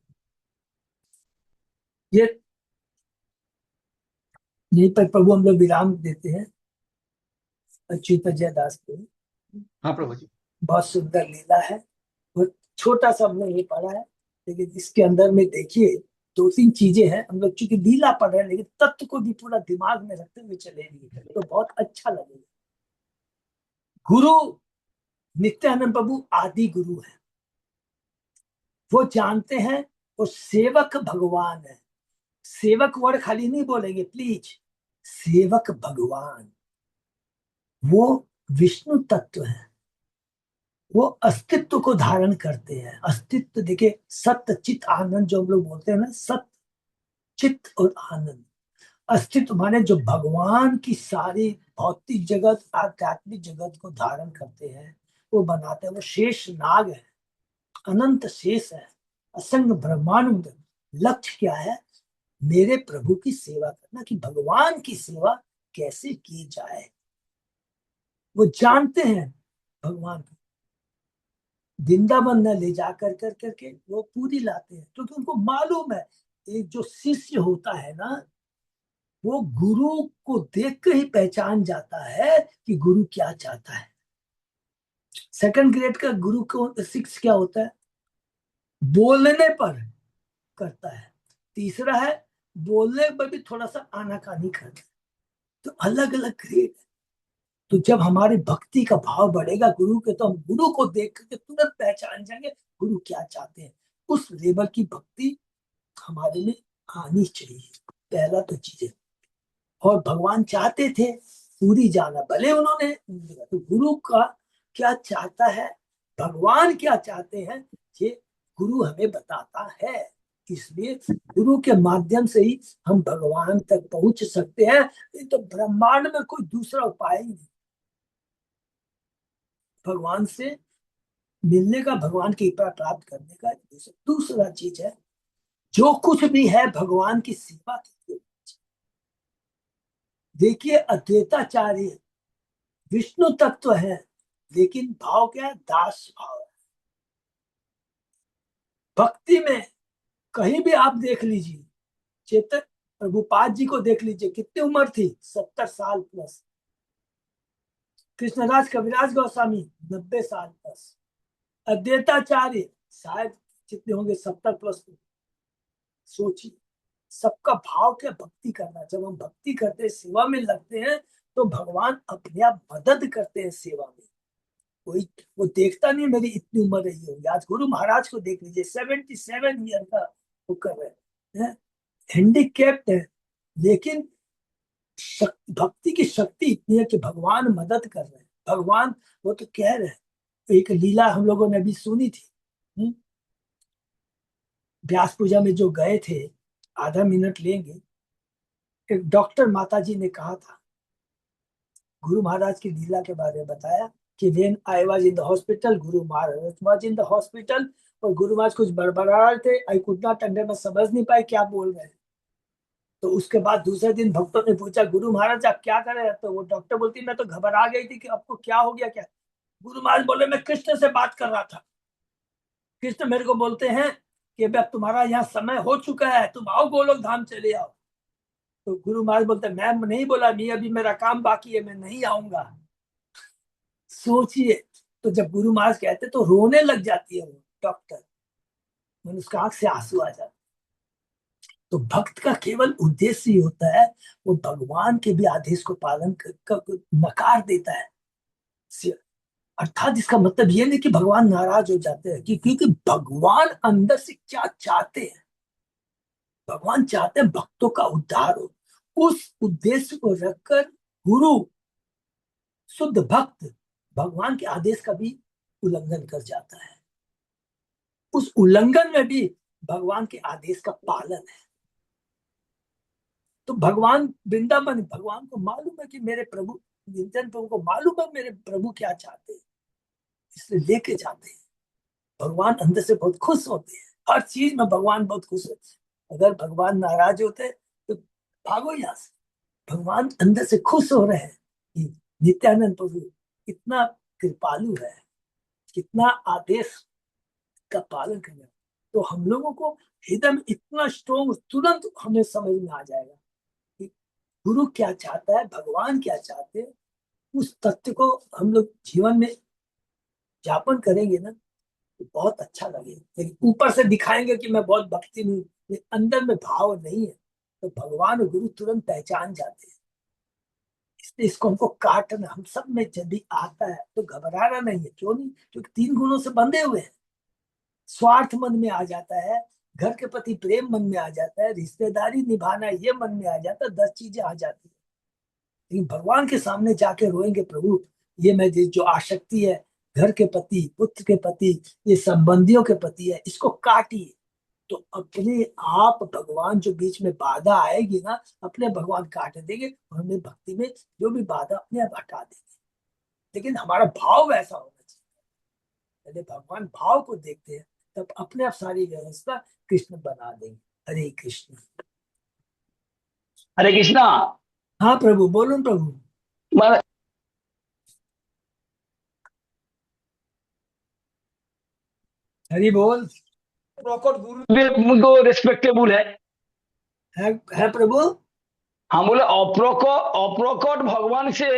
S1: ये यहीं पर प्रभु हम लोग विराम देते हैं। अच्युत अजय दास को
S3: हाँ प्रभु जी।
S1: बहुत सुंदर लीला है। बहुत छोटा सा हमने ये पढ़ा है, लेकिन इसके अंदर में देखिए दो तीन चीजें हैं। हम लोग चूंकि लीला पढ़ रहे हैं, लेकिन तत्व को भी पूरा दिमाग में रखते हुए चलेंगे तो बहुत अच्छा लगेगा। गुरु नित्यानंद प्रभु आदि गुरु है, वो जानते हैं, और सेवक भगवान है। सेवक वर्ड खाली नहीं बोलेंगे प्लीज, सेवक भगवान। वो विष्णु तत्व है, वो अस्तित्व को धारण करते हैं। अस्तित्व देखिए, सत्य चित आनंद जो हम लोग बोलते हैं ना, सत्य चित्त और आनंद। अस्तित्व माने जो भगवान की सारी भौतिक जगत आध्यात्मिक जगत को धारण करते हैं, वो बनाते हैं। वो शेष नाग है, अनंत शेष है, असंग ब्रह्मांड। लक्ष्य क्या है? मेरे प्रभु की सेवा करना, कि भगवान की सेवा कैसे की जाए। वो जानते हैं भगवान को वृंदावन न ले जा कर करके वो पूरी लाते हैं, क्योंकि उनको मालूम है एक जो शिष्य होता है ना, वो गुरु को देख कर ही पहचान जाता है कि गुरु क्या चाहता है। सेकंड ग्रेड का गुरु को शिक्ष क्या होता है? बोलने पर करता है। तीसरा है बोलने पर भी थोड़ा सा आनाकानी करता है। तो अलग अलग ग्रेड है। तो जब हमारी भक्ति का भाव बढ़ेगा गुरु के, तो हम गुरु को देख करके तुरंत पहचान जाएंगे गुरु क्या चाहते हैं। उस लेवल की भक्ति हमारे में आनी चाहिए, पहला तो चीज है। और भगवान चाहते थे पूरी जाना, भले उन्होंने, तो गुरु का क्या चाहता है, भगवान क्या चाहते हैं, ये गुरु हमें बताता है। इसलिए गुरु के माध्यम से ही हम भगवान तक पहुंच सकते हैं। नहीं तो ब्रह्मांड में कोई दूसरा उपाय ही नहीं भगवान से मिलने का, भगवान की कृपा प्राप्त करने का। दूसरा चीज है, जो कुछ भी है भगवान की सेवा कीजिए। देखिए अद्वैताचार्य विष्णु तत्व है, लेकिन भाव क्या है? दास भाव है। भक्ति में कहीं भी आप देख लीजिए, चेतन प्रभुपाद जी को देख लीजिए, कितनी उम्र थी? 70 साल प्लस। कृष्णराज कविराज गोस्वामी 90 साल प्लस। अद्वैताचार्य शायद कितने होंगे? 70 प्लस। सोचिए सबका भाव क्या? भक्ति करना। जब हम भक्ति करते हैं, सेवा में लगते हैं, तो भगवान अपने आप मदद करते हैं सेवा में। कोई वो देखता नहीं मेरी इतनी उम्र रही होगी। आज गुरु महाराज को देख लीजिए, 77 ईयर का वो कर रहे हैं, हैंडीकेप्ड है, लेकिन भक्ति की शक्ति इतनी है कि भगवान मदद कर रहे हैं। भगवान वो तो कह रहे हैं, एक लीला हम लोगों ने अभी सुनी थी, व्यास पूजा में जो गए थे, आधा मिनट लेंगे। एक डॉक्टर माता जी ने कहा था, गुरु महाराज की लीला के बारे में बताया कि when I was in the hospital, Guru Maharaj was in the hospital, और गुरु महाराज कुछ बड़बड़ा रहे थे, आई कुड नॉट अंडर, मैं समझ नहीं पाई क्या बोल रहे हैं। तो उसके बाद दूसरे दिन भक्तों ने पूछा, गुरु महाराज आप क्या कर रहे हैं? तो वो डॉक्टर बोलती, मैं तो घबरा गई थी कि आपको क्या हो गया क्या। गुरु महाराज बोले, मैं कृष्ण से बात कर रहा था, कृष्ण मेरे को बोलते हैं कि अब तुम्हारा यहाँ समय हो चुका है, तुम आओ गोलोक धाम चले आओ। तो गुरु महाराज बोलते, मैं नहीं बोला, नहीं अभी मेरा काम बाकी है, मैं नहीं आऊंगा। सोचिए, तो जब गुरु महाराज कहते तो रोने लग जाती है वो डॉक्टर, मैंने उसका आंख से आंसू आ जाता। तो भक्त का केवल उद्देश्य ही होता है, वो भगवान के भी आदेश को पालन नकार देता है। अर्थात इसका मतलब ये नहीं कि भगवान नाराज हो जाते हैं, क्योंकि भगवान अंदर से क्या चाहते हैं, भगवान चाहते हैं भक्तों का उद्धार हो। उस उद्देश्य को रखकर गुरु, शुद्ध भक्त, भगवान के आदेश का भी उल्लंघन कर जाता है। उस उल्लंघन में भी भगवान के आदेश का पालन है। तो भगवान वृंदावन, भगवान को मालूम है कि मेरे प्रभु, नित्यानंद प्रभु को मालूम है मेरे प्रभु क्या चाहते हैं, इसलिए लेके जाते हैं। भगवान अंदर से बहुत खुश होते हैं, हर चीज में भगवान बहुत खुश होते हैं। अगर भगवान नाराज होते तो भागो यहाँ से। भगवान अंदर से खुश हो रहे हैं कि नित्यानंद प्रभु कितना कृपालु है, कितना आदेश का पालन कर रहे हैं। तो हम लोगों को हृदय में इतना स्ट्रोंग, तुरंत हमें समझ में आ जाएगा कि गुरु क्या चाहता है, भगवान क्या चाहते हैं। उस तथ्य को हम लोग जीवन में जापन करेंगे ना, तो बहुत अच्छा लगेगा। लेकिन ऊपर से दिखाएंगे कि मैं बहुत भक्ति हूँ, लेकिन अंदर में भाव नहीं है, तो भगवान और गुरु तुरंत पहचान जाते हैं। इसलिए इसको हमको काटना, हम सब में यदि आता है तो घबराना नहीं है। क्यों नहीं? क्योंकि 3 गुणों से बंधे हुए हैं। स्वार्थ मन में आ जाता है, घर के प्रति प्रेम मन में आ जाता है, रिश्तेदारी निभाना ये मन में आ जाता है, 10 चीजें आ जाती है। लेकिन भगवान के सामने जाके रोएंगे, प्रभु ये मैं जो आसक्ति है, घर के प्रति, पुत्र के प्रति, ये संबंधियों के प्रति है, इसको काटिए। तो अपने आप भगवान, जो बीच में बाधा आएगी ना, अपने भगवान काट देंगे और हमें भक्ति में जो भी बाधा अपने आप हटा देंगे। लेकिन हमारा भाव वैसा होना चाहिए। पहले भगवान भाव को देखते हैं, तब अपने आप सारी व्यवस्था कृष्ण बना देंगे। हरे कृष्ण।
S2: हरे कृष्णा।
S1: हाँ प्रभु, बोलो प्रभु।
S2: मैं
S1: हरि बोल।
S2: प्रॉपर गुरुदेव को रिस्पेक्टेबल
S1: है प्रभु।
S2: हम बोले अप्रकट भगवान से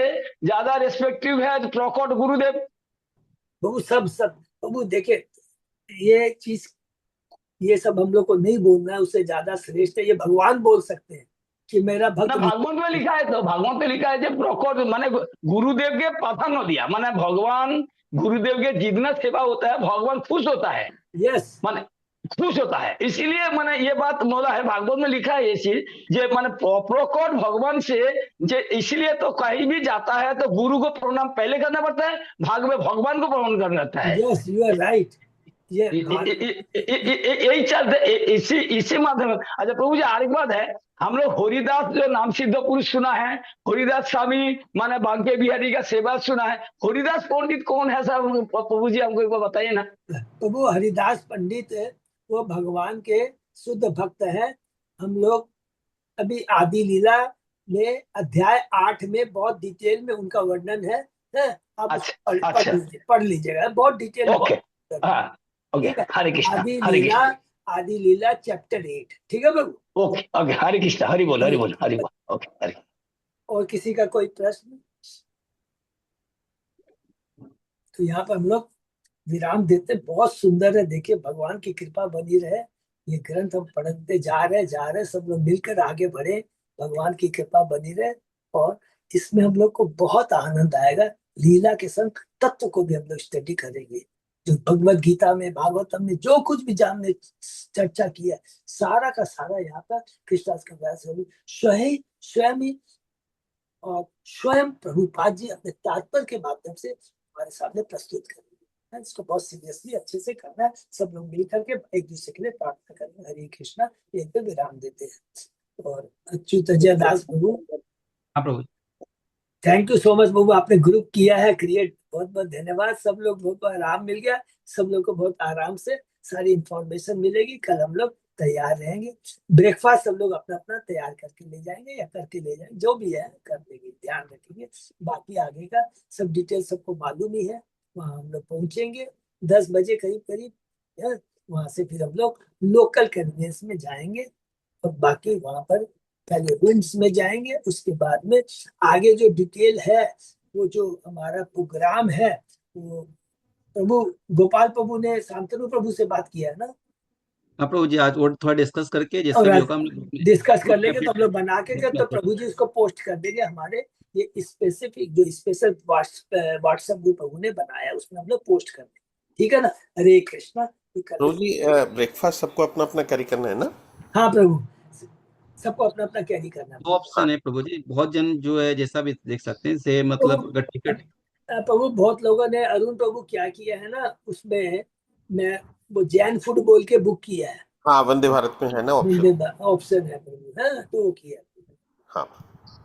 S2: ज्यादा रिस्पेक्टिव है तो प्रकट गुरुदेव।
S1: प्रभु सब सब प्रभु देखे, ये चीज, ये सब हम लोग को नहीं बोलना है, उससे ज्यादा श्रेष्ठ है ये भगवान बोल सकते हैं कि मेरा
S2: ना
S1: भक्त।
S2: भागवत में लिखा है, तो भागवत में लिखा है जब प्रकट माने गुरुदेव के प्राधान्य दिया, माने भगवान गुरुदेव के जितना सेवा होता है भगवान खुश होता है,
S1: यस
S2: माने खुश होता है। इसीलिए मैंने ये बात बोला है, भागवत में लिखा है ये चीज, जो माने प्रकट भगवान से जे, इसलिए तो कहीं भी जाता है तो गुरु को प्रणाम पहले करना पड़ता है, भाग में भगवान को प्रणाम करना पड़ता है।
S1: Yes, you are right. ये
S2: यही चलते इसी माध्यम। अच्छा प्रभु जी, और एक बात है, हम लोग हरिदास जो नाम सिद्ध पुरुष सुना है, हरिदास स्वामी माने बांके बिहारी का सेवा सुना है, हरिदास पंडित कौन है सर? प्रभु जी हमको एक बार बताइए ना।
S1: प्रभु हरिदास पंडित, वो भगवान के शुद्ध भक्त है। हम लोग अभी आदि लीला में अध्याय 8 में बहुत डिटेल में उनका वर्णन है? आप उसको
S2: अच्छा अच्छा,
S1: पढ़ लीजिएगा, बहुत डिटेल,
S2: ओके,
S1: बहुत।
S2: हाँ, ओके,
S1: ठीक है,
S2: हरे कृष्णा,
S1: आदि
S2: हरे
S1: लीला,
S2: कृष्णा,
S1: आदि लीला चैप्टर 8, ठीक है प्रभु।
S2: ओके ओके, हरे कृष्णा, हरि बोल, हरि बोल, हरि बोल, ओके, हरे।
S1: और किसी का कोई प्रश्न? तो यहाँ पर हम लोग विराम देते। बहुत सुंदर है, देखिए भगवान की कृपा बनी रहे। ये ग्रंथ हम पढ़ते जा रहे सब लोग मिलकर आगे बढ़े, भगवान की कृपा बनी रहे। और इसमें हम लोग को बहुत आनंद आएगा। लीला के संग तत्व को भी हम लोग स्टडी करेंगे। जो भगवत गीता में, भागवतम में जो कुछ भी जानने चर्चा की है, सारा का सारा यहाँ पर कृष्णास का व्यास स्वयं ही और स्वयं प्रभुपाद जी अपने तात्पर्य के माध्यम से हमारे सामने प्रस्तुत करेंगे। इसको बहुत सीरियसली अच्छे से करना है, सब लोग मिल करके एक दूसरे के लिए प्रार्थना करेंगे। हरे कृष्णा। एक पे विराम देते हैं। और अच्युत अजय दास प्रभु,
S3: हाँ प्रभु जी।
S1: थैंक यू सो मच बाबू, आपने ग्रुप किया है क्रिएट, बहुत बहुत धन्यवाद। सब लोग बहुत आराम मिल गया, सब लोग को बहुत आराम से सारी इंफॉर्मेशन मिलेगी। कल हम लोग तैयार रहेंगे। ब्रेकफास्ट सब लोग अपना अपना तैयार करके ले जाएंगे या करके ले जाएंगे, जो भी है कर देंगे, ध्यान रखेंगे। बाकी आगे का सब डिटेल सबको मालूम ही है। वहाँ हम लोग पहुंचेंगे 10 बजे करीब करीब। वहां से फिर हम लोग लोकल कन्वेंस में जाएंगे और बाकी वहां पर पहले रूम्स में जाएंगे। उसके बाद में आगे जो डिटेल है, वो जो हमारा प्रोग्राम है, वो प्रभु गोपाल प्रभु ने शांतनु प्रभु से बात किया है ना,
S3: हाँ प्रभु जी, आज और थोड़ा डिस्कस करके जैसा
S1: और
S3: भी होगा हम लोग
S1: डिस्कस कर
S3: ग्रुप में
S1: लेंगे तो हम लोग बना के तो प्रभु जी इसको पोस्ट कर देंगे। हमारे ये स्पेसिफिक जो स्पेशल व्हाट्सएप ग्रुप प्रभु ने बनाया, उसमें हम लोग पोस्ट कर देंगे। ठीक है ना। हरे कृष्णा।
S4: प्रभु जी ब्रेकफास्ट सबको अपना अपना कैरी करना है ना?
S1: हाँ प्रभु, सबको अपना अपना कैरी करना है।
S3: दो ऑप्शन है प्रभु जी, बहुत जन जो है जैसा भी देख सकते हैं से मतलब अगर टिकट
S1: प्रभु बहुत लोगों ने, अरुण प्रभु क्या किया है ना, उसमें मैं वो जैन फूड बोल के बुक किया है।
S4: हाँ, वंदे भारत में है ना ऑप्शन।
S1: ऑप्शन है प्रभु। हाँ तो वो किया।
S4: हाँ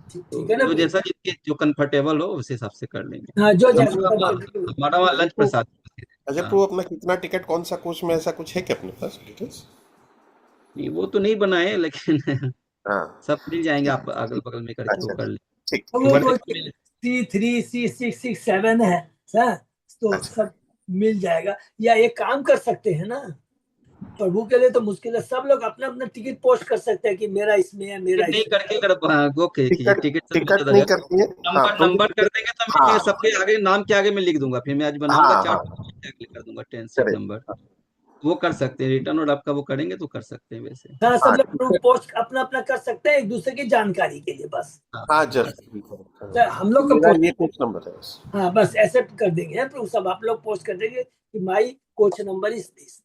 S1: ठीक है ना।
S3: जो जैसा जिसके जो कंफर्टेबल हो उस हिसाब से कर लेंगे।
S1: हाँ जो
S3: तो
S1: जैसा
S3: हमारा वहाँ लंच प्रसाद।
S4: अच्छा
S3: हाँ।
S4: प्रभु, अपना कितना टिकट कौन सा कोच में, ऐसा कुछ है क्या अपने पास डिटेल्स?
S3: नहीं वो तो नहीं बनाए, लेकिन
S4: हाँ
S3: सब मिल जाएंगे, आप अगल बगल में करके वो
S4: अच्छा
S3: कर ले।
S4: ठीक
S1: वो
S4: ठीक।
S1: C3 C6 C7 है सर, तो
S4: अच्छा।
S1: सब मिल जाएगा। या एक काम कर सकते हैं ना, प्रभु के लिए तो मुश्किल है, सब लोग अपना अपना टिकट पोस्ट कर सकते हैं कि मेरा इसमें है, मेरा
S3: टिकट नहीं
S1: इसमें।
S3: करके अगर वो कीजिए, टिकट सब मिल
S4: टिकट
S3: जाता
S4: नहीं
S3: है।
S4: करती है। हाँ
S3: नंबर कर देंगे तो मिल
S4: हाँ
S3: जाएगा सबके आगे, नाम के आगे मैं लिख दूंगा, फिर मैं आज बनाऊंगा
S4: हाँ
S3: चार्ट
S4: हाँ
S3: कर दूंगा 10 सीट
S4: करेक्ट।
S3: नंबर। वो कर सकते हैं, रिटर्न और आपका वो करेंगे तो कर सकते हैं वैसे।
S1: हाँ सब
S4: हाँ
S1: लोग पोस्ट अपना अपना कर सकते हैं एक दूसरे की जानकारी के लिए बस।
S4: हाँ जस्ट
S1: सर हम लोग को
S4: मेरा
S1: पोस्ट,
S4: ये कोच नंबर है बस।
S1: हाँ बस ऐसे कर देंगे। प्रभु सब आप लोग पोस्ट कर देंगे कि my coach number is this.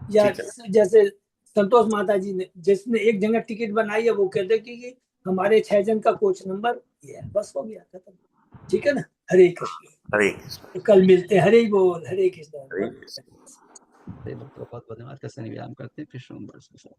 S1: या
S4: ठीक है।
S1: जैसे संतोष माता जी ने जिसने एक जगह टिकट बनाई है, वो कहते कि हमारे 6 जन का कोच नंबर ये है, बस हो गया खत्म। ठीक है ना। हरे कृष्ण।
S4: हरे कृष्ण।
S1: तो कल मिलते हैं। हरे बोल। हरे कृष्ण।
S4: हरे कृष्ण।
S3: बहुत बहुत धन्यवाद का शनि विराम करते हैं, फिर सोमवार से